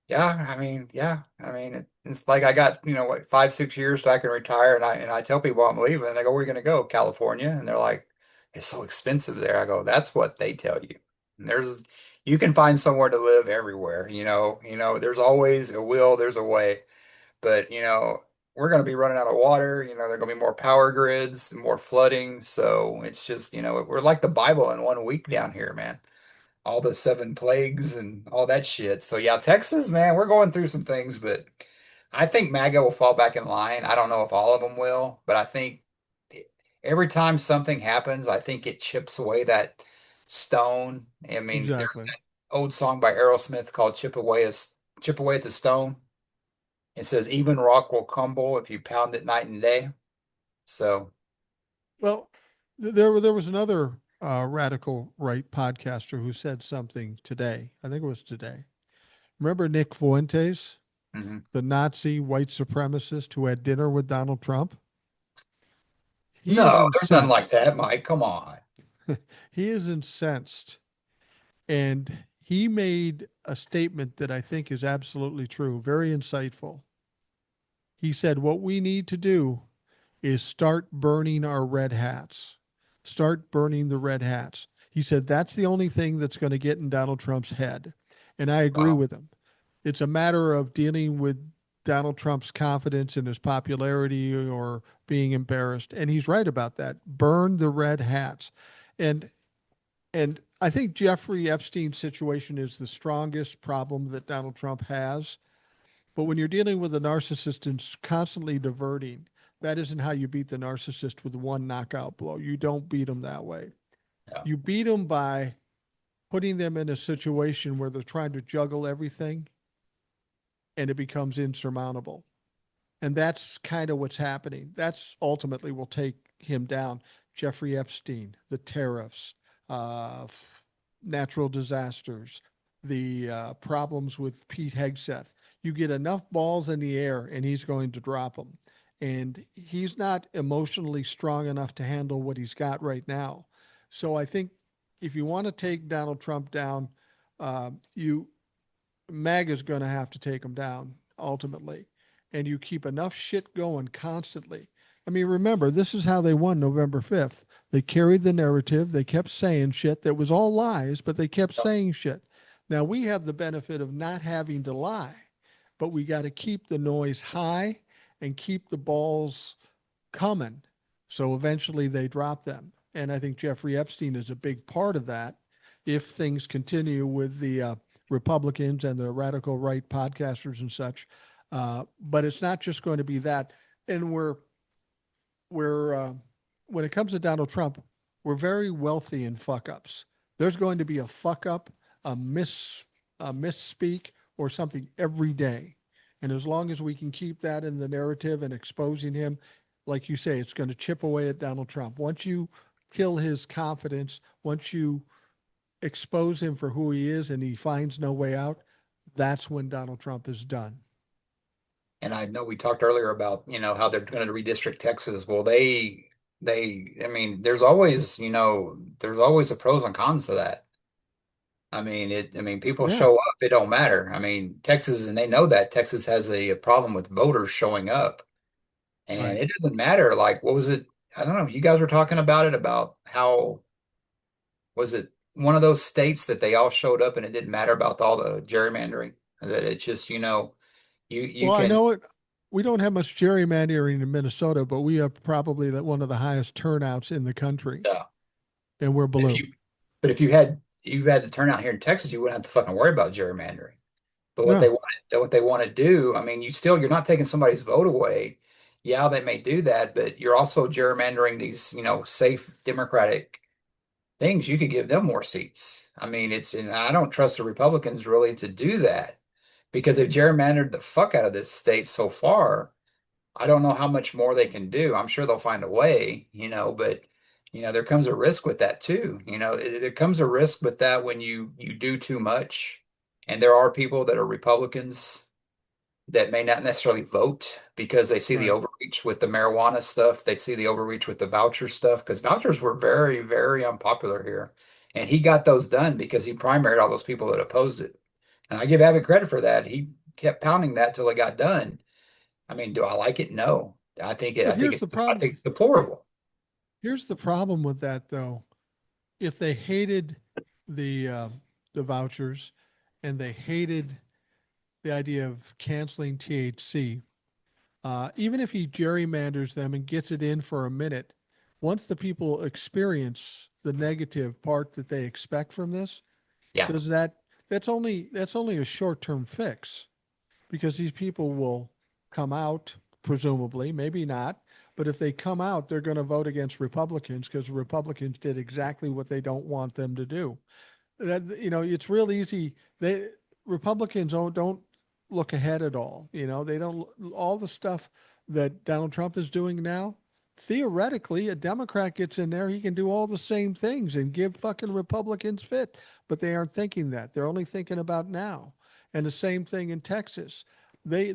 yeah. I mean, it's like I got, what, 5, 6 years so I can retire, and I tell people I'm leaving, and they go, "Where are you going to go?" California, and they're like, "It's so expensive there." I go, "That's what they tell you." And you can find somewhere to live everywhere. There's always a will, there's a way, but we're going to be running out of water. You know, there are going to be more power grids, more flooding. So it's just, you know, we're like the Bible in 1 week down here, man. All the seven plagues and all that shit. So yeah, Texas, man, we're going through some things, but I think MAGA will fall back in line. I don't know if all of them will, but I think every time something happens, I think it chips away that stone. I mean, there's Exactly. that old song by Aerosmith called Chip Away at the Stone." It says even rock will crumble if you pound it night and day. So, Well, there was another radical right podcaster who said something today. I think it was today. Remember Nick Fuentes, mhm. the Nazi white supremacist who had dinner with Donald Trump? He is No, there's nothing like incensed. that, Mike. Come on. He is incensed. And he made a statement that I think is absolutely true, very insightful. He said, what we need to do is start burning our red hats. Start burning the red hats. He said that's the only thing that's going to get in Donald Trump's head. And I agree Wow. with him. It's a matter of dealing with Donald Trump's confidence in his popularity or being embarrassed. And he's right about that. Burn the red hats. And I think Jeffrey Epstein's situation is the strongest problem that Donald Trump has. But when you're dealing with a narcissist and constantly diverting, that isn't how you beat the narcissist with one knockout blow. You don't beat them that way. Yeah. You beat them by putting them in a situation where they're trying to juggle everything and it becomes insurmountable. And that's kind of what's happening. That's ultimately will take him down. Jeffrey Epstein, the tariffs, uh, natural disasters, the problems with Pete Hegseth. You get enough balls in the air, and he's going to drop them. And he's not emotionally strong enough to handle what he's got right now. So I think if you want to take Donald Trump down, you MAGA is going to have to take them down ultimately. And you keep enough shit going constantly. I mean, remember, this is how they won November 5th. They carried the narrative. They kept saying shit that was all lies, but they kept saying shit. Now, we have the benefit of not having to lie, but we got to keep the noise high and keep the balls coming. So eventually they drop them. And I think Jeffrey Epstein is a big part of that if things continue with the Republicans and the radical right podcasters and such. But it's not just going to be that. And we're when it comes to Donald Trump, we're very wealthy in fuck ups. There's going to be a fuck up, a misspeak, or something every day. And as long as we can keep that in the narrative and exposing him, like you say, it's going to chip away at Donald Trump. Once you kill his confidence, once you expose him for who he is and he finds no way out, that's when Donald Trump is done. And I know we talked earlier about, you know, how they're going to redistrict Texas. Well, I mean, there's always the pros and cons to that. I mean, people Yeah, show up, it don't matter. I mean, Texas, and they know that Texas has a problem with voters showing up, and right. it doesn't matter. Like, what was it? I don't know. You guys were talking about it, about how was it one of those states that they all showed up and it didn't matter about all the gerrymandering? That it's just, you Well, I can, know it. We don't have much gerrymandering in Minnesota, but we have probably one of the highest turnouts in the country, yeah. and we're If blue. you, but if you've had to turn out here in Texas, you wouldn't have to fucking worry about gerrymandering. But No, what they want to do, I mean, you're not taking somebody's vote away. Yeah, they may do that, but you're also gerrymandering these, safe Democratic things. You could give them more seats. I mean, and I don't trust the Republicans really to do that because they've gerrymandered the fuck out of this state so far. I don't know how much more they can do. I'm sure they'll find a way, but there comes a risk with that too. There comes a risk with that when you do too much. And there are people that are Republicans that may not necessarily vote because they see the right. overreach with the marijuana stuff. They see the overreach with the voucher stuff because vouchers were very, very unpopular here. And he got those done because he primaried all those people that opposed it. And I give Abbott credit for that. He kept pounding that till it got done. I mean, do I like it? No. But I think it's deplorable. here's the problem with that though. If they hated the uh, the vouchers and they hated the idea of canceling THC, Even if he gerrymanders them and gets it in for a minute, once the people experience the negative part that they expect from this, Yeah. does that that's only a short-term fix because these people will come out, presumably, maybe not, but if they come out, they're going to vote against Republicans because Republicans did exactly what they don't want them to do. It's real easy. They Republicans don't look ahead at all. They don't all the stuff that Donald Trump is doing now. Theoretically, a Democrat gets in there, he can do all the same things and give fucking Republicans fit, but they aren't thinking that. They're only thinking about now. And the same thing in Texas. They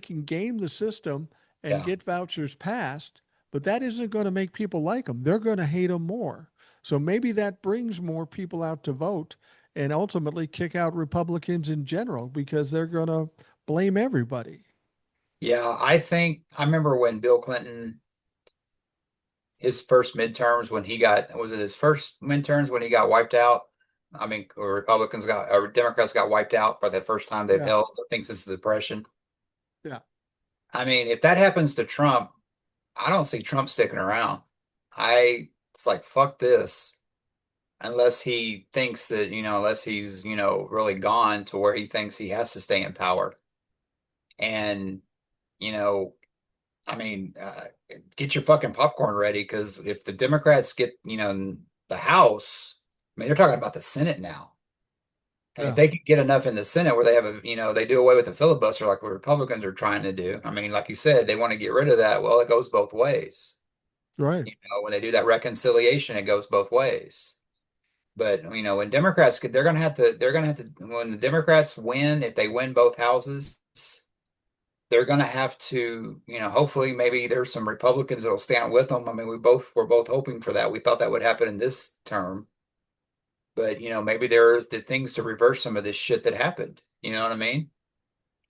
can game the system and Yeah. get vouchers passed, but that isn't going to make people like them. They're going to hate them more. So maybe that brings more people out to vote and ultimately kick out Republicans in general because they're going to blame everybody. Yeah. I remember when Bill Clinton, his first midterms, when he got, was it his first midterms when he got wiped out? I mean, or Democrats got wiped out for the first time they've Yeah, held, I think, since the Depression. yeah, I mean, if that happens to Trump, I don't see Trump sticking around. It's like, fuck this. Unless he thinks that, unless he's, really gone to where he thinks he has to stay in power. And, you know, I mean, get your fucking popcorn ready because if the Democrats get, the House, I mean, they're talking about the Senate now. And if yeah, they could get enough in the Senate where they have they do away with the filibuster like what Republicans are trying to do. I mean, like you said, they want to get rid of that. Well, it goes both ways. right. When they do that reconciliation, it goes both ways. But when Democrats get, they're gonna have to when the Democrats win, if they win both houses, they're gonna have to, hopefully maybe there's some Republicans that'll stand with them. I mean, we're both hoping for that. We thought that would happen in this term, but maybe there's the things to reverse some of this shit that happened. You know what I mean?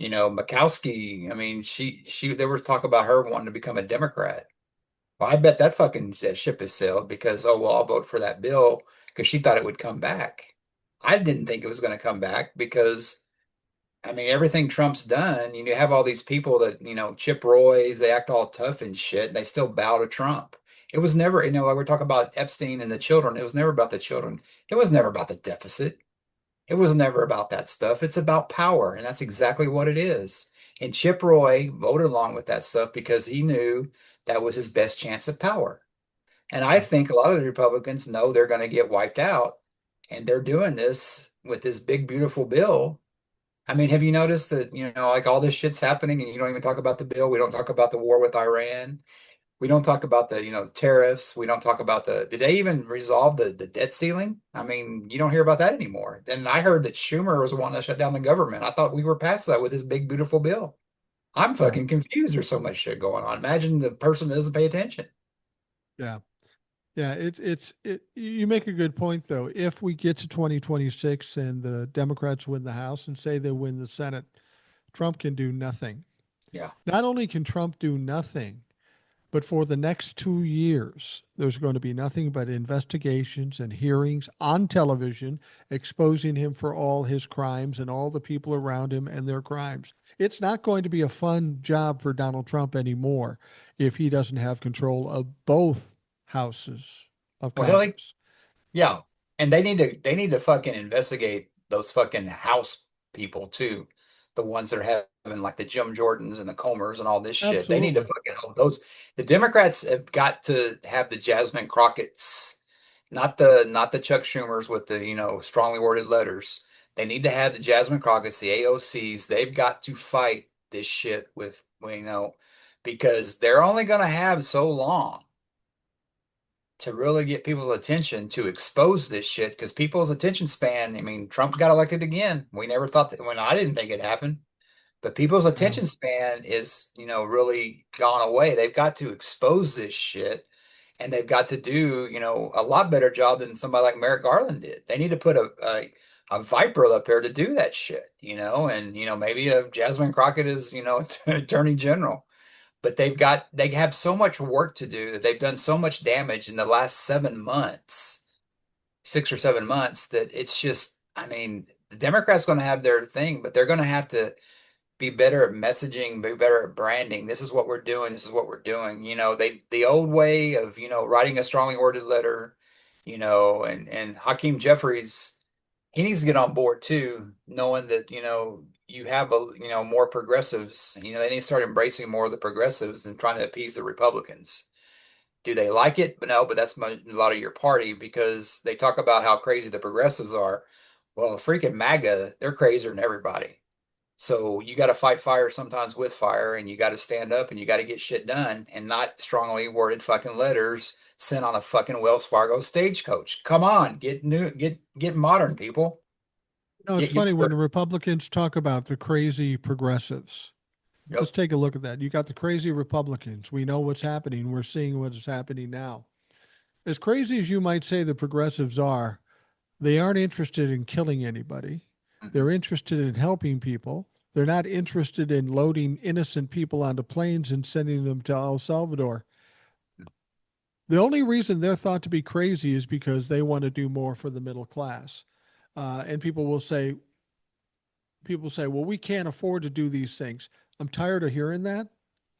Makowski, I mean, she there was talk about her wanting to become a Democrat. Well, I bet that fucking ship has sailed because, oh, well, I'll vote for that bill because she thought it would come back. I didn't think it was going to come back because, I mean, everything Trump's done, you have all these people that, Chip Roys, they act all tough and shit, and they still bow to Trump. It was never, like we're talking about Epstein and the children, it was never about the children. It was never about the deficit. It was never about that stuff. It's about power, and that's exactly what it is. And Chip Roy voted along with that stuff because he knew that was his best chance of power. And I Yeah, think a lot of the Republicans know they're going to get wiped out, and they're doing this with this big, beautiful bill. I mean, have you noticed that, like all this shit's happening and you don't even talk about the bill? We don't talk about the war with Iran. We don't talk about the, tariffs. We don't talk about did they even resolve the debt ceiling? I mean, you don't hear about that anymore. And I heard that Schumer was wanting to shut down the government. I thought we were past that with this big, beautiful bill. I'm yeah, fucking confused. There's so much shit going on. Imagine the person that doesn't pay attention. yeah. Yeah, you make a good point though. If we get to 2026 and the Democrats win the House and say they win the Senate, Trump can do nothing. Yeah. Not only can Trump do nothing, but for the next 2 years, there's going to be nothing but investigations and hearings on television exposing him for all his crimes and all the people around him and their crimes. It's not going to be a fun job for Donald Trump anymore if he doesn't have control of both houses of Well, Congress. yeah, and they need to fucking investigate those fucking House people too, the ones that are having like the Jim Jordans and the Comers and all this shit. They need to Absolutely. fucking hold those. The Democrats have got to have the Jasmine Crockett's, not the Chuck Schumers with the strongly worded letters. They need to have the Jasmine Crockett's, the AOCs. They've got to fight this shit with because they're only going to have so long to really get people's attention to expose this shit because people's attention span, I mean, Trump got elected again. We never thought that when I didn't think it happened, but people's Yeah. attention span is, really gone away. They've got to expose this shit and they've got to do, a lot better job than somebody like Merrick Garland did. They need to put a Viper up there to do that shit, and, maybe a Jasmine Crockett is, attorney general, but they have so much work to do that they've done so much damage in the last 7 months, 6 or 7 months, that it's just, I mean, the Democrats going to have their thing, but they're going to have to be better at messaging, be better at branding. This is what we're doing. This is what we're doing. The old way of, writing a strongly worded letter, and Hakeem Jeffries, he needs to get on board too, knowing that, you have more progressives. They need to start embracing more of the progressives and trying to appease the Republicans. Do they like it? But no, but that's a lot of your party because they talk about how crazy the progressives are. Well, freaking MAGA, they're crazier than everybody. So you got to fight fire sometimes with fire, and you got to stand up and you got to get shit done and not strongly worded fucking letters sent on a fucking Wells Fargo stagecoach. Come on, get modern, people. It's Get funny when the your Republicans talk about the crazy progressives. Let's yep. take a look at that. You got the crazy Republicans. We know what's happening. We're seeing what is happening now. As crazy as you might say the progressives are, they aren't interested in killing anybody. Mhm. They're interested in helping people. They're not interested in loading innocent people onto planes and sending them to El Salvador. The only reason they're thought to be crazy is because they want to do more for the middle class. And people say, well, we can't afford to do these things. I'm tired of hearing that.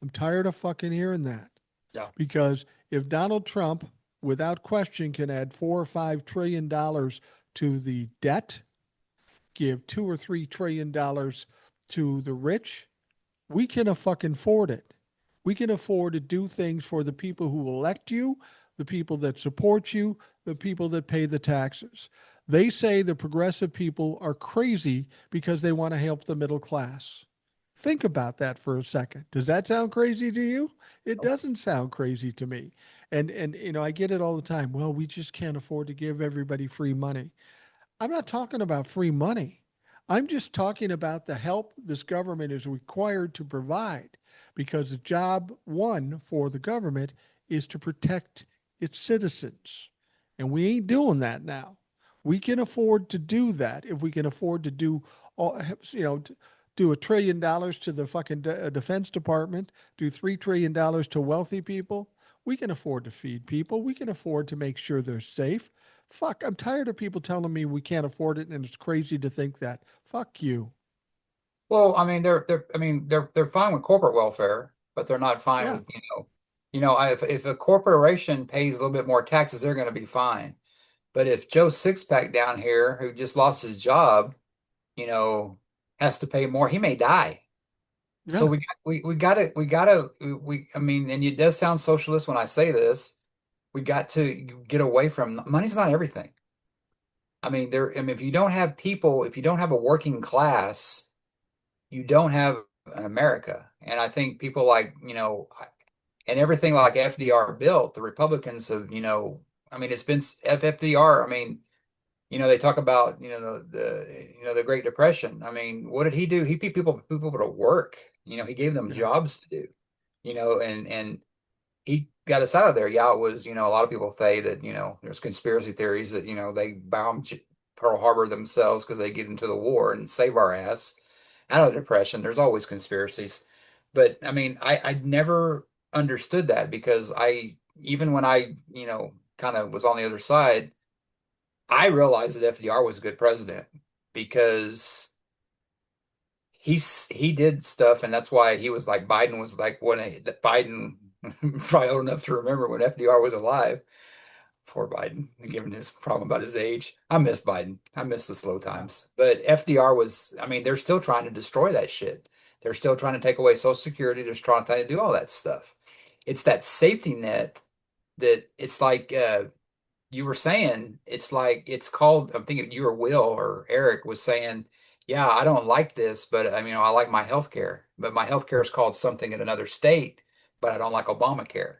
I'm tired of fucking hearing that. Yeah. Because if Donald Trump, without question, can add $4 or $5 trillion to the debt, give $2 or $3 trillion to the rich, we can fucking afford it. We can afford to do things for the people who elect you, the people that support you, the people that pay the taxes. They say the progressive people are crazy because they want to help the middle class. Think about that for a second. Does that sound crazy to you? It doesn't sound crazy to me. And I get it all the time. Well, we just can't afford to give everybody free money. I'm not talking about free money. I'm just talking about the help this government is required to provide because the job one for the government is to protect its citizens. And we ain't doing that now. We can afford to do that if we can afford to do all, do $1 trillion to the fucking defense department, do $3 trillion to wealthy people. We can afford to feed people. We can afford to make sure they're safe. Fuck, I'm tired of people telling me we can't afford it and it's crazy to think that. Fuck you. Well, I mean, they're fine with corporate welfare, but they're not fine Yeah. with, if a corporation pays a little bit more taxes, they're going to be fine. But if Joe Sixpack down here, who just lost his job, you know, has to pay more, he may die. So Yeah. I mean, and it does sound socialist when I say this. We got to get away from money's not everything. I mean, if you don't have people, if you don't have a working class, you don't have an America. And I think people like, and everything like FDR built, the Republicans have, I mean, it's been FDR. I mean, they talk about, the Great Depression. I mean, what did he do? He put people to work. He gave them Yeah. jobs to do, and he got us out of there. Yeah, it was, a lot of people say that, there's conspiracy theories that, they bombed Pearl Harbor themselves because they get into the war and save our ass out of the depression. There's always conspiracies. But I mean, I never understood that because even when I, kind of was on the other side, I realized that FDR was a good president because he did stuff, and that's why he was like Biden was like that Biden probably old enough to remember when FDR was alive. Poor Biden, given his problem about his age. I miss Biden. I miss the slow Yeah. times. But FDR was, I mean, they're still trying to destroy that shit. They're still trying to take away Social Security. They're trying to do all that stuff. It's that safety net that it's like you were saying, it's like it's called, I'm thinking you or Will or Eric was saying, yeah, I don't like this, but I mean, I like my health care, but my health care is called something in another state, but I don't like Obamacare.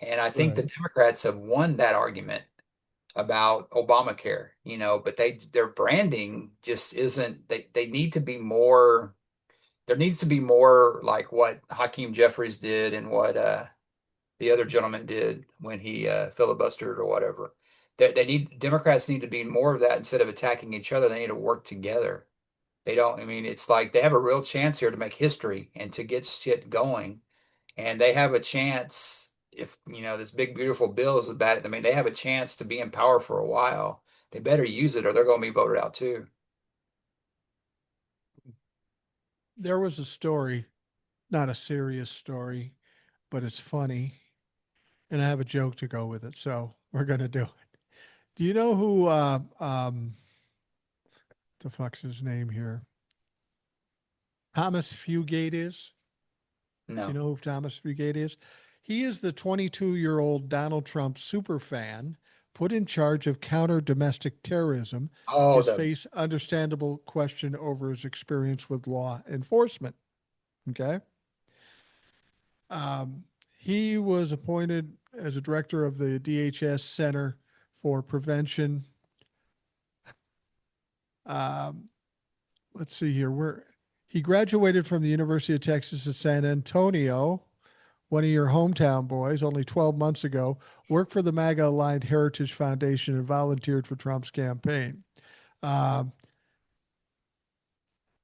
And I think the Right. Democrats have won that argument about Obamacare, but their branding just isn't, they need to be more, there needs to be more like what Hakeem Jeffries did and what the other gentleman did when he filibustered or whatever. Democrats need to be more of that instead of attacking each other. They need to work together. They don't, I mean, it's like they have a real chance here to make history and to get shit going. And they have a chance if, this big, beautiful bill is about it. I mean, they have a chance to be in power for a while. They better use it or they're going to be voted out too. There was a story, not a serious story, but it's funny, and I have a joke to go with it. So we're gonna do it. Do you know who the fuck's his name here? Thomas Fugate is? Do you No. know who Thomas Fugate is? He is the 22-year-old Donald Trump super fan put in charge of counter domestic terrorism. Oh, His the face understandable question over his experience with law enforcement. Okay. Um, he was appointed as a director of the DHS Center for Prevention. Um, let's see here. Where he graduated from the University of Texas at San Antonio, one of your hometown boys, only 12 months ago, worked for the MAGA aligned Heritage Foundation and volunteered for Trump's campaign. Um,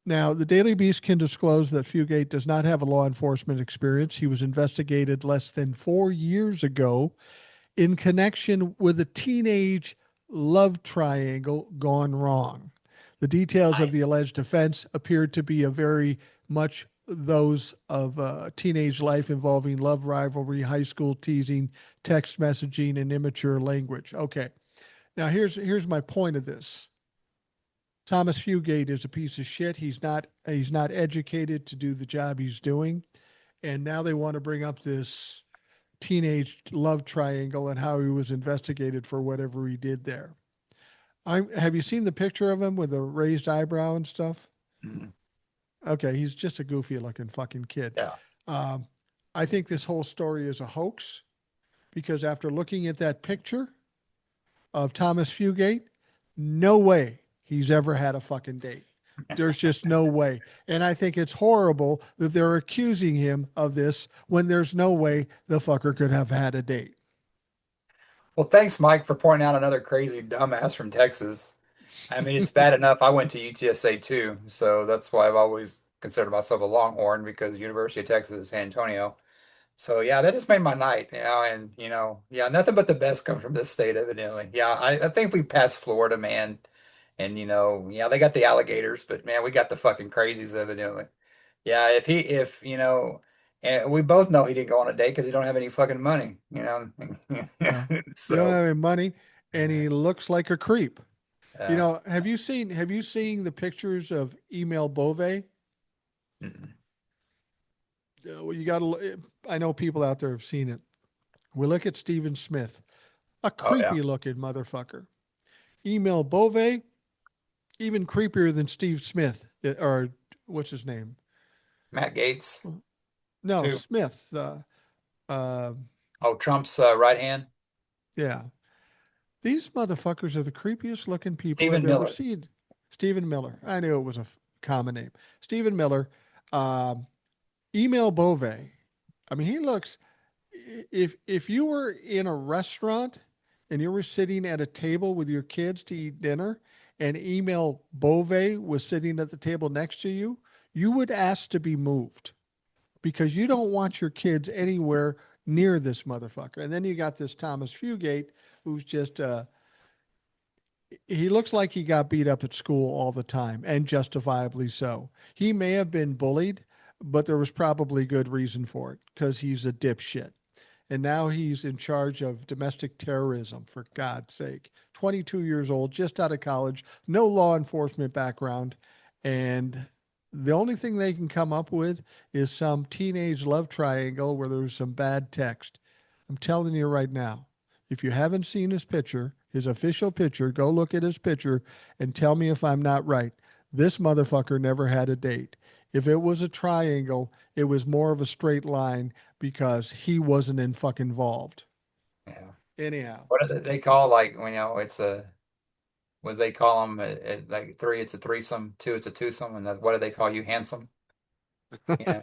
Now, the Daily Beast can disclose that Fugate does not have a law enforcement experience. He was investigated less than 4 years ago in connection with a teenage love triangle gone wrong. The details of I, the alleged offense appeared to be a very much those of teenage life involving love rivalry, high school teasing, text messaging, and immature language. Okay, now here's my point of this. Thomas Fugate is a piece of shit. He's not educated to do the job he's doing, and now they want to bring up this teenage love triangle and how he was investigated for whatever he did there. Have you seen the picture of him with a raised eyebrow and stuff? mm, Okay, he's just a goofy looking fucking kid. yeah. Um, I think this whole story is a hoax because after looking at that picture of Thomas Fugate, no way he's ever had a fucking date. There's just no way. And I think it's horrible that they're accusing him of this when there's no way the fucker could have had a date. Well, thanks, Mike, for pointing out another crazy dumbass from Texas. I mean, it's bad enough. I went to UTSA too, so that's why I've always considered myself a Longhorn because University of Texas, San Antonio. So yeah, that just made my night, and yeah, nothing but the best comes from this state, evidently. Yeah, I think we passed Florida, man, and yeah, they got the alligators, but man, we got the fucking crazies, evidently. Yeah, if and we both know he didn't go on a date because he don't have any fucking money. Yeah. You don't So, have any money, and uh, he looks like a creep. uh, Have you seen the pictures of Email Bove? mm, Well, you got to. I know people out there have seen it. We look at Stephen Smith, a oh yeah, creepy looking motherfucker. Email Bove, even creepier than Steve Smith, or what's his name? Matt Gates No, too. Smith. Uh, Oh, Trump's right hand, yeah. These motherfuckers are the creepiest looking people I've Stephen ever Miller. seen. Stephen Miller. I knew it was a common name. Stephen Miller. Um, Email Bove. I mean, he looks. If you were in a restaurant and you were sitting at a table with your kids to eat dinner, and Email Bove was sitting at the table next to you, you would ask to be moved because you don't want your kids anywhere near this motherfucker. And then you got this Thomas Fugate, who's just he looks like he got beat up at school all the time, and justifiably so. He may have been bullied, but there was probably good reason for it because he's a dipshit. And now he's in charge of domestic terrorism, for God's sake. 22 years old, just out of college, no law enforcement background. And the only thing they can come up with is some teenage love triangle where there's some bad text. I'm telling you right now, if you haven't seen his picture, his official picture, go look at his picture and tell me if I'm not right. This motherfucker never had a date. If it was a triangle, it was more of a straight line because he wasn't in fucking involved. Yeah. Anyhow, What do they call like it's a what do they call them? Like three, it's a threesome. Two, it's a twosome. And what do they call you? Handsome. Yeah.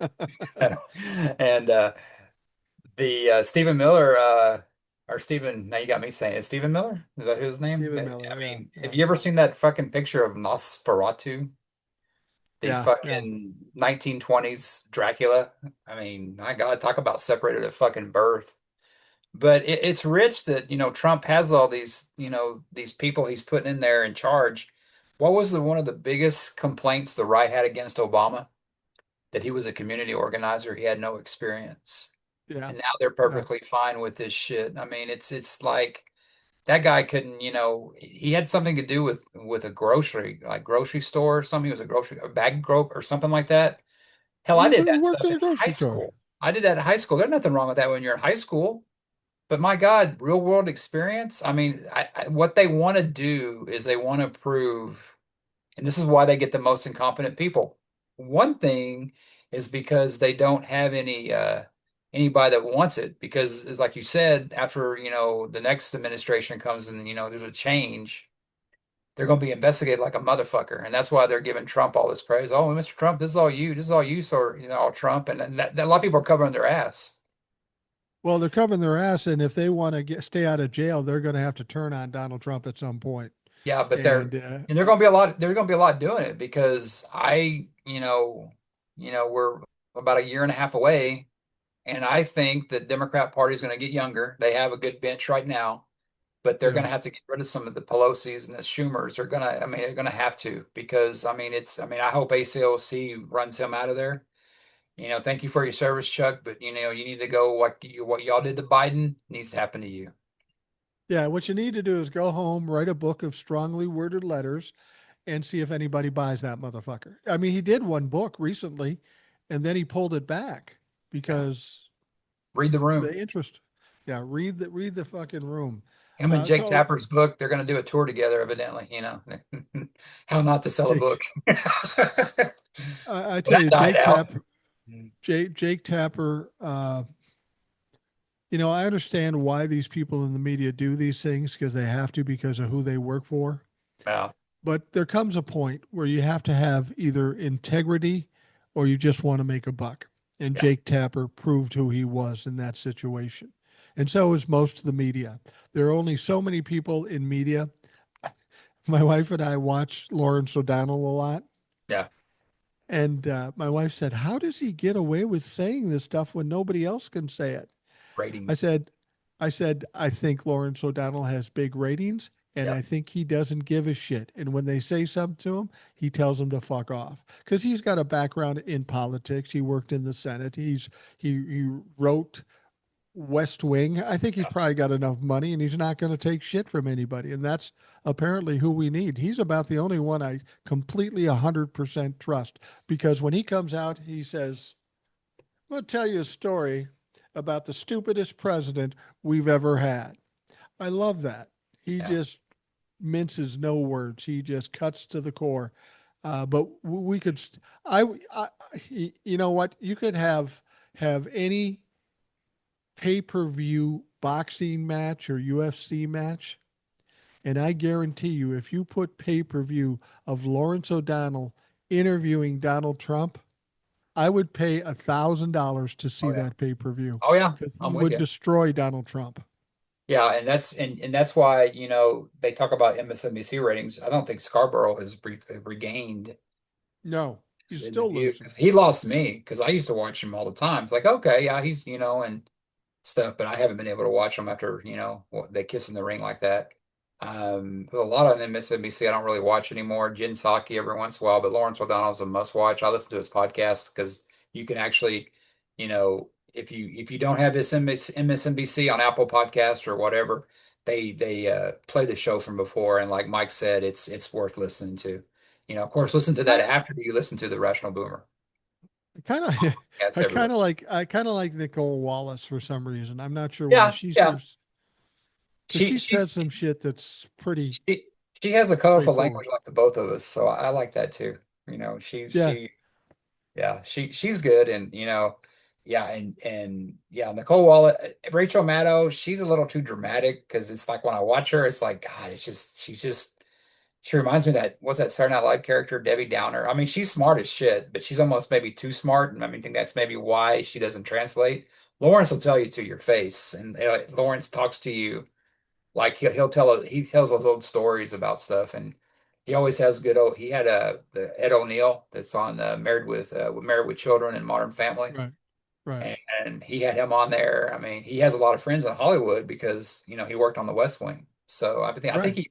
And the Stephen Miller, or Stephen. Now you got me saying, is Stephen Miller? Is that his name? Stephen I Miller, yeah, mean, have yeah, you ever seen that fucking picture of Nosferatu, the yeah, yeah. fucking 1920s Dracula? I mean, my God, talk about separated at fucking birth. But it's rich that, Trump has all these people he's putting in there in charge. What was one of the biggest complaints the right had against Obama? that he was a community organizer. He had no experience. Yeah. And now they're Yeah. perfectly fine with this shit. I mean, it's like that guy couldn't, he had something to do with a grocery store or something. He was a bag group or something like that. Hell, I He did that worked stuff in in a grocery high store. school. I did that in high school. There's nothing wrong with that when you're in high school. But my God, real world experience. I mean, what they want to do is they want to prove, and this is why they get the most incompetent people. One thing is because they don't have anybody that wants it. Because, it's like you said, after the next administration comes and there's a change, they're going to be investigated like a motherfucker, and that's why they're giving Trump all this praise. Oh, Mr. Trump, this is all you. This is all you, so all Trump, and a lot of people are covering their ass. Well, they're covering their ass, and if they want to stay out of jail, they're going to have to turn on Donald Trump at some point. Yeah, but And they're going to be a lot. There's going to be a lot doing it because we're about a year and a half away, and I think the Democrat Party is going to get younger. They have a good bench right now, but they're going yeah, to have to get rid of some of the Pelosi's and the Schumers. They're going to have to because I hope ACOC runs him out of there. Thank you for your service, Chuck, but you need to go. What y'all did to Biden needs to happen to you. yeah. What you need to do is go home, write a book of strongly worded letters, and see if anybody buys that motherfucker. I mean, he did one book recently, and then he pulled it back Yeah, because read the room. the interest. Yeah, read the fucking room. Him and Jake So Tapper's book, they're going to do a tour together, evidently. How not to sell a book. Jake, I tell That you, died out. Jake Tapper. I understand why these people in the media do these things because they have to because of who they work for. Wow. But there comes a point where you have to have either integrity or you just want to make a buck. And Yeah. Jake Tapper proved who he was in that situation. And so is most of the media. There are only so many people in media. My wife and I watch Lawrence O'Donnell a lot. Yeah. And my wife said, "How does he get away with saying this stuff when nobody else can say it?" I Ratings. said, I think Lawrence O'Donnell has big ratings and I Yep. think he doesn't give a shit. And when they say something to him, he tells them to fuck off because he's got a background in politics. He worked in the Senate. He wrote West Wing. I think he's Yeah. probably got enough money and he's not going to take shit from anybody. And that's apparently who we need. He's about the only one I completely 100% trust because when he comes out, he says, "I'm going to tell you a story about the stupidest president we've ever had." I love that. He Yeah. just minces no words. He just cuts to the core. But we could, I, you know what? You could have any pay-per-view boxing match or UFC match, and I guarantee you, if you put pay-per-view of Lawrence O'Donnell interviewing Donald Trump, I would pay $1,000 to see Oh yeah. that pay-per-view Oh yeah. because he I'm with would you. destroy Donald Trump. Yeah, and that's why, they talk about MSNBC ratings. I don't think Scarborough has regained No, its, he's its still view losing. because he lost me because I used to watch him all the time. It's like, okay, yeah, he's, and stuff, but I haven't been able to watch them after, they kiss in the ring like that. A lot on MSNBC I don't really watch anymore. Jen Psaki every once in a while, but Lawrence O'Donnell's a must watch. I listen to his podcast because you can actually, if you don't have this MSNBC on Apple Podcast or whatever, they play the show from before, and like Mike said, it's worth listening to. Of course, listen to that I after you listen to the Rational Boomer. kind of, That's everywhere. I kind of like Nicole Wallace for some reason. I'm not sure why. Yeah, She yeah. seems because She she she said some shit that's pretty She she has a colorful straightforward. language like the both of us, so I like that too. Yeah, She's good, and yeah, and yeah, Nicole Wallet, Rachel Maddow, she's a little too dramatic because it's like when I watch her, it's like God, she reminds me of that what's that Saturday Night Live character, Debbie Downer. I mean, she's smart as shit, but she's almost maybe too smart, and I think that's maybe why she doesn't translate. Lawrence will tell you to your face, and Lawrence talks to you. Like he tells those old stories about stuff, and he always has good old. He had the Ed O'Neill that's on Married with Children and Modern Family, right, right, and he had him on there. I mean, he has a lot of friends in Hollywood because he worked on The West Wing. So I think right. he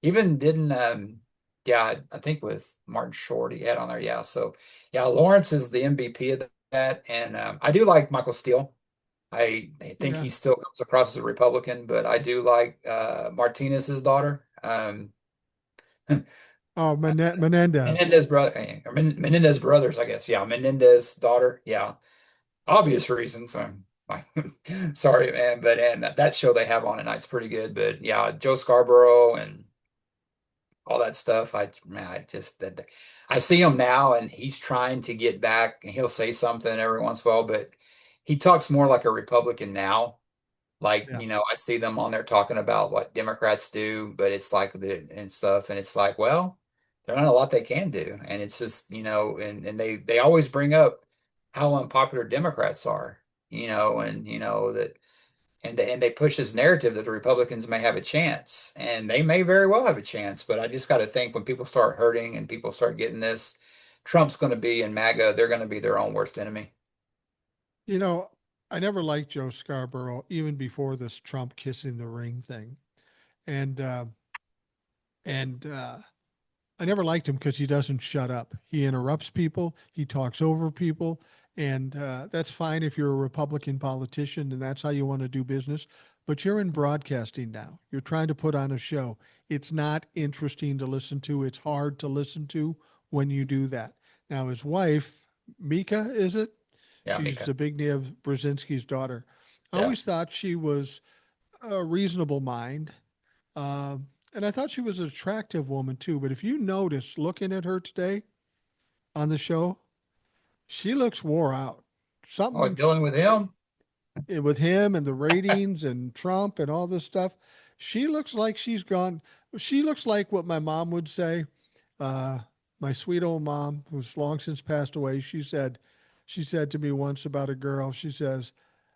even didn't Yeah, I think with Martin Short he had on there. Yeah, so yeah, Lawrence is the MVP of that, and I do like Michael Steele. I think Yeah. he still comes across as a Republican, but I do like Martinez's daughter, Oh, Menendez. Menendez brother, or Menendez brothers, I guess. Yeah, Menendez daughter. Yeah, obvious reasons. Sorry, man, but and that show they have on at night's pretty good. But yeah, Joe Scarborough and all that stuff. Man, I just that I see him now, and he's trying to get back, and he'll say something every once in a while, but he talks more like a Republican now. Like, Yeah. I see them on there talking about what Democrats do, but it's like and stuff, and it's like, well, there's not a lot they can do, and it's just, and they always bring up how unpopular Democrats are, and that and they push this narrative that the Republicans may have a chance, and they may very well have a chance, but I just got to think when people start hurting and people start getting this, Trump's going to be in MAGA, they're going to be their own worst enemy. You know, I never liked Joe Scarborough even before this Trump kissing the ring thing. And and I never liked him because he doesn't shut up. He interrupts people, he talks over people, and that's fine if you're a Republican politician and that's how you want to do business. But you're in broadcasting now. You're trying to put on a show. It's not interesting to listen to. It's hard to listen to when you do that. Now, his wife, Mika, is it? Yeah, She's Mika. Zbigniew Brzezinski's daughter. I Yeah. always thought she was a reasonable mind. Uh, and I thought she was an attractive woman too. But if you notice, looking at her today on the show, she looks wore out. Oh, Something dealing with him? with him and the ratings and Trump and all this stuff. She looks like she's gone. She looks like what my mom would say. Uh, my sweet old mom, who's long since passed away, she said to me once about a girl. She says,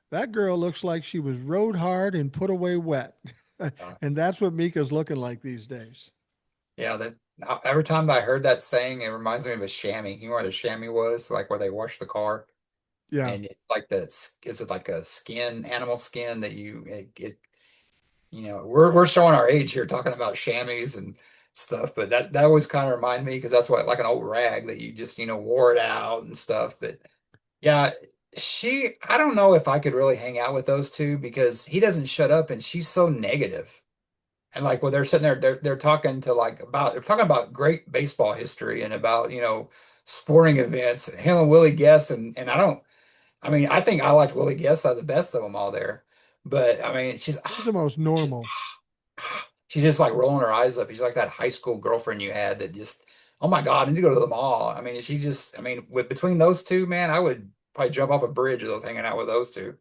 "That girl looks like she was rode hard and put away wet." Uh, And that's what Mika's looking like these days. Yeah, that every time I heard that saying, it reminds me of a chamois. You know what a chamois was? Like where they wash the car, Yeah. and it's like is it like a animal skin that we're showing our age here talking about chamois and stuff, but that always kind of remind me because that's what like an old rag that you just wore it out and stuff. But yeah, I don't know if I could really hang out with those two because he doesn't shut up and she's so negative. And like when they're sitting there, they're talking to like about they're talking about great baseball history and about, sporting events, him and Willie Guest and I mean, I think I liked Willie Guest the best of them all there. But I mean, He's the most normal. she's just like rolling her eyes up. She's like that high school girlfriend you had that just, oh my God, I need to go to the mall. I mean, I mean, with between those two, man, I would probably jump off a bridge if I was hanging out with those two.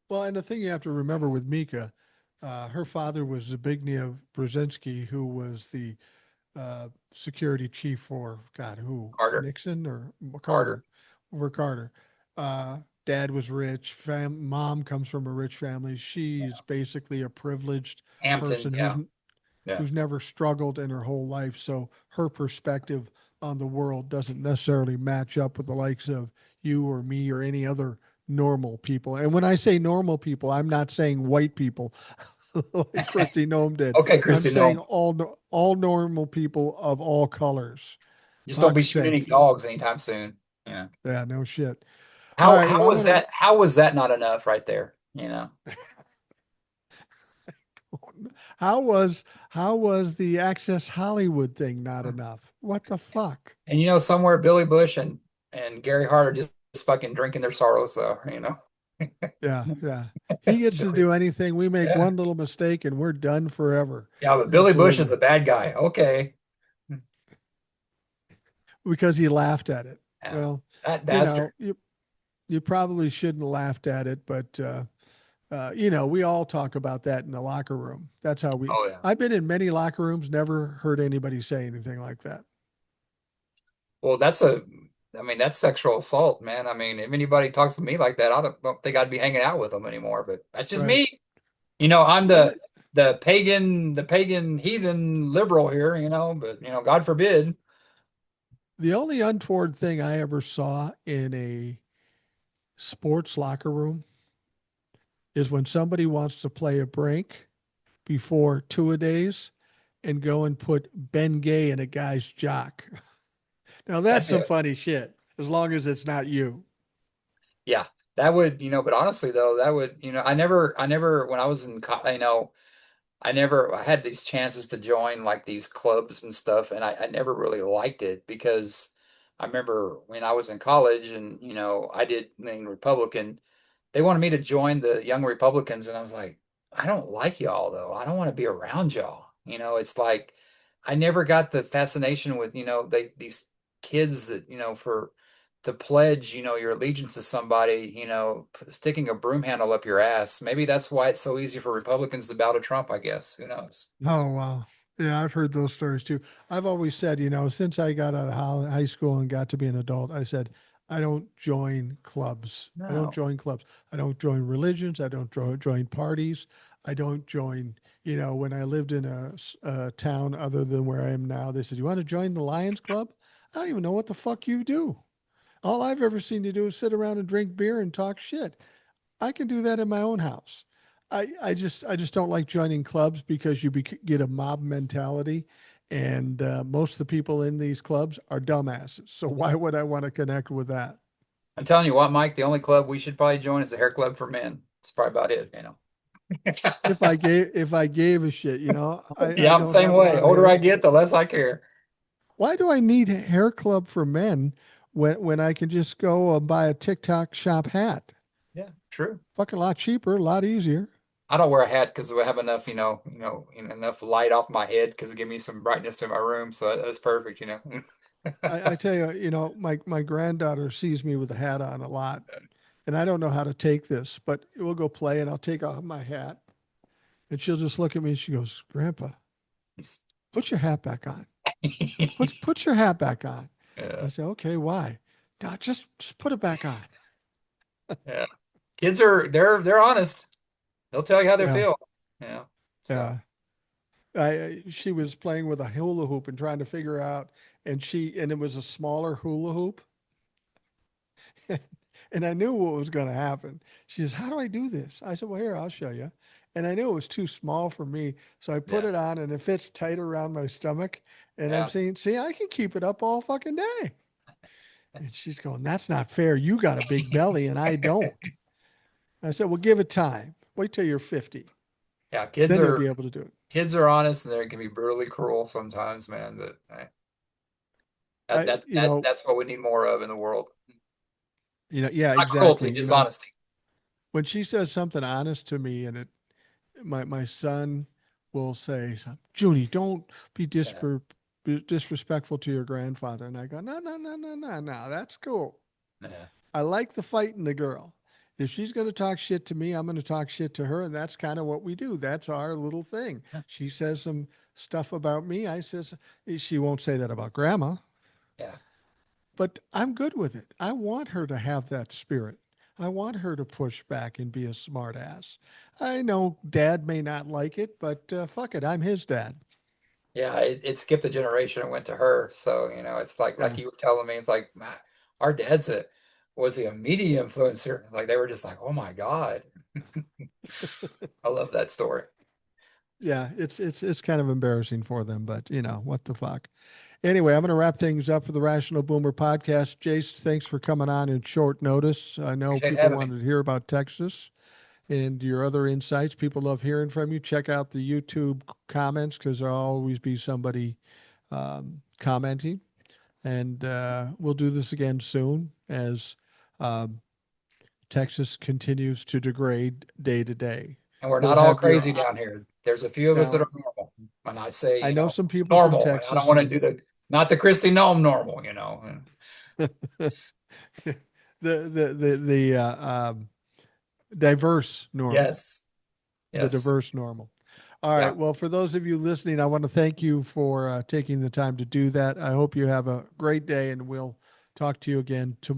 Well, and the thing you have to remember with Mika, her father was Zbigniew Brzezinski, who was the security chief for God, who Carter, Nixon or Carter, Carter, over Carter. Dad was rich. Mom comes from a rich family. She's basically a privileged Hampton, person yeah, yeah. who's never struggled in her whole life. So her perspective on the world doesn't necessarily match up with the likes of you or me or any other normal people. And when I say normal people, I'm not saying white people like Christy Nome did. Okay, I'm Christy, saying no, all normal people of all colors. just don't be Fuck's shooting any sake. dogs anytime soon. Yeah. Yeah, no shit. All How right. how Well, I'm was gonna. that? How was that not enough right there? How was the Access Hollywood thing not enough? What the fuck? And somewhere Billy Bush and Gary Hart are just fucking drinking their sorrows, so. Yeah, yeah. He That's gets to Billy. do anything. We make Yeah. one little mistake and we're done forever. Yeah, but Billy It's Bush is over the bad guy. Okay. because he laughed at it. Yeah. Well, That you bastard. know, you probably shouldn't have laughed at it, but we all talk about that in the locker room. That's how we. Oh yeah. I've been in many locker rooms, never heard anybody say anything like that. Well, I mean, that's sexual assault, man. I mean, if anybody talks to me like that, I don't think I'd be hanging out with them anymore, but that's just Right. me. I'm Well, the pagan heathen liberal here, but God forbid. the only untoward thing I ever saw in a sports locker room is when somebody wants to play a break before two a days and go and put Ben Gay in a guy's jock. Now That'd that's be some funny shit, as long as it's not you. yeah, that would, but honestly though, that would, I never, when I was in, I had these chances to join like these clubs and stuff, and I never really liked it because I remember when I was in college and, I did lean Republican, they wanted me to join the Young Republicans, and I was like, I don't like y'all though. I don't want to be around y'all. It's like I never got the fascination with, these kids that, for to pledge, your allegiance to somebody, sticking a broom handle up your ass. Maybe that's why it's so easy for Republicans to bow to Trump, I guess. Who knows? Oh, wow. Yeah, I've heard those stories too. I've always said, since I got out of high school and got to be an adult, I said, I don't join clubs. I don't No. join clubs. I don't join religions. I don't join parties. I don't join, when I lived in a town other than where I am now, they said, you want to join the Lions Club? I don't even know what the fuck you do. All I've ever seen you do is sit around and drink beer and talk shit. I can do that in my own house. I just don't like joining clubs because get a mob mentality, and most of the people in these clubs are dumbasses. So why would I want to connect with that? I'm telling you what, Mike, the only club we should probably join is the hair club for men. That's probably about it. If I gave a shit, I Yeah, I'm the don't same have a way. lot of Older I hair. get, the less I care. Why do I need a hair club for men when I can just go buy a TikTok shop hat? Yeah, true. Fucking lot cheaper, a lot easier. I don't wear a hat because we have enough, enough light off my head because it give me some brightness to my room. So that's perfect. I tell you, my granddaughter sees me with a hat on a lot, and I don't know how to take this, but we'll go play, and I'll take off my hat, and she'll just look at me, and she goes, "Grandpa, put your hat back on. Put your hat back on." I Yeah, say, "Okay, why?" "Doc, just put it back on." yeah. Kids they're honest. They'll tell you how they Yeah, feel. Yeah. So yeah. She was playing with a hula hoop and trying to figure out, and it was a smaller hula hoop, and I knew what was going to happen. She says, "How do I do this?" I said, "Well, here, I'll show you." And I knew it was too small for me, so I put yeah, it on, and it fits tight around my stomach. And I'm yeah, saying, "See, I can keep it up all fucking day." And she's going, "That's not fair. You got a big belly, and I don't." I said, "Well, give it time. Wait till you're 50, yeah. Kids then you'll are be able to do it." kids are honest and they can be brutally cruel sometimes, man. But that I, that that that's what we need more of in the world. yeah, Not cruelty, exactly. dishonesty. When she says something honest to me, and my son will say, "Junie, don't be Yeah, disrespectful to your grandfather." And I go, "No, no, no, no, no, no. That's cool. yeah, I like the fight in the girl. If she's going to talk shit to me, I'm going to talk shit to her, and that's kind of what we do. That's our little thing. She says some stuff about me. I says she won't say that about grandma, yeah, but I'm good with it. I want her to have that spirit. I want her to push back and be a smart ass. I know dad may not like it, but fuck it. I'm his dad. yeah. It skipped a generation and went to her. So it's like Yeah. you were telling me. It's like our dad's a was he a media influencer? Like they were just like, oh my God, I love that story. Yeah, it's kind of embarrassing for them, but what the fuck. Anyway, I'm going to wrap things up for the Rational Boomer podcast. Jace, thanks for coming on in short notice. I know Appreciate people having me. wanted to hear about Texas and your other insights. People love hearing from you. Check out the YouTube comments because there'll always be somebody commenting. And we'll do this again soon as um, Texas continues to degrade day to day. And we're We'll not all have your crazy down here. There's a few of us that now. are normal. When I say, I know some people from normal, and I don't Texas. want to do not the Christy Nome normal. the diverse normal, Yes, the yes. diverse normal. All Yeah. right. Well, for those of you listening, I want to thank you for taking the time to do that. I hope you have a great day, and we'll talk to you again tomorrow.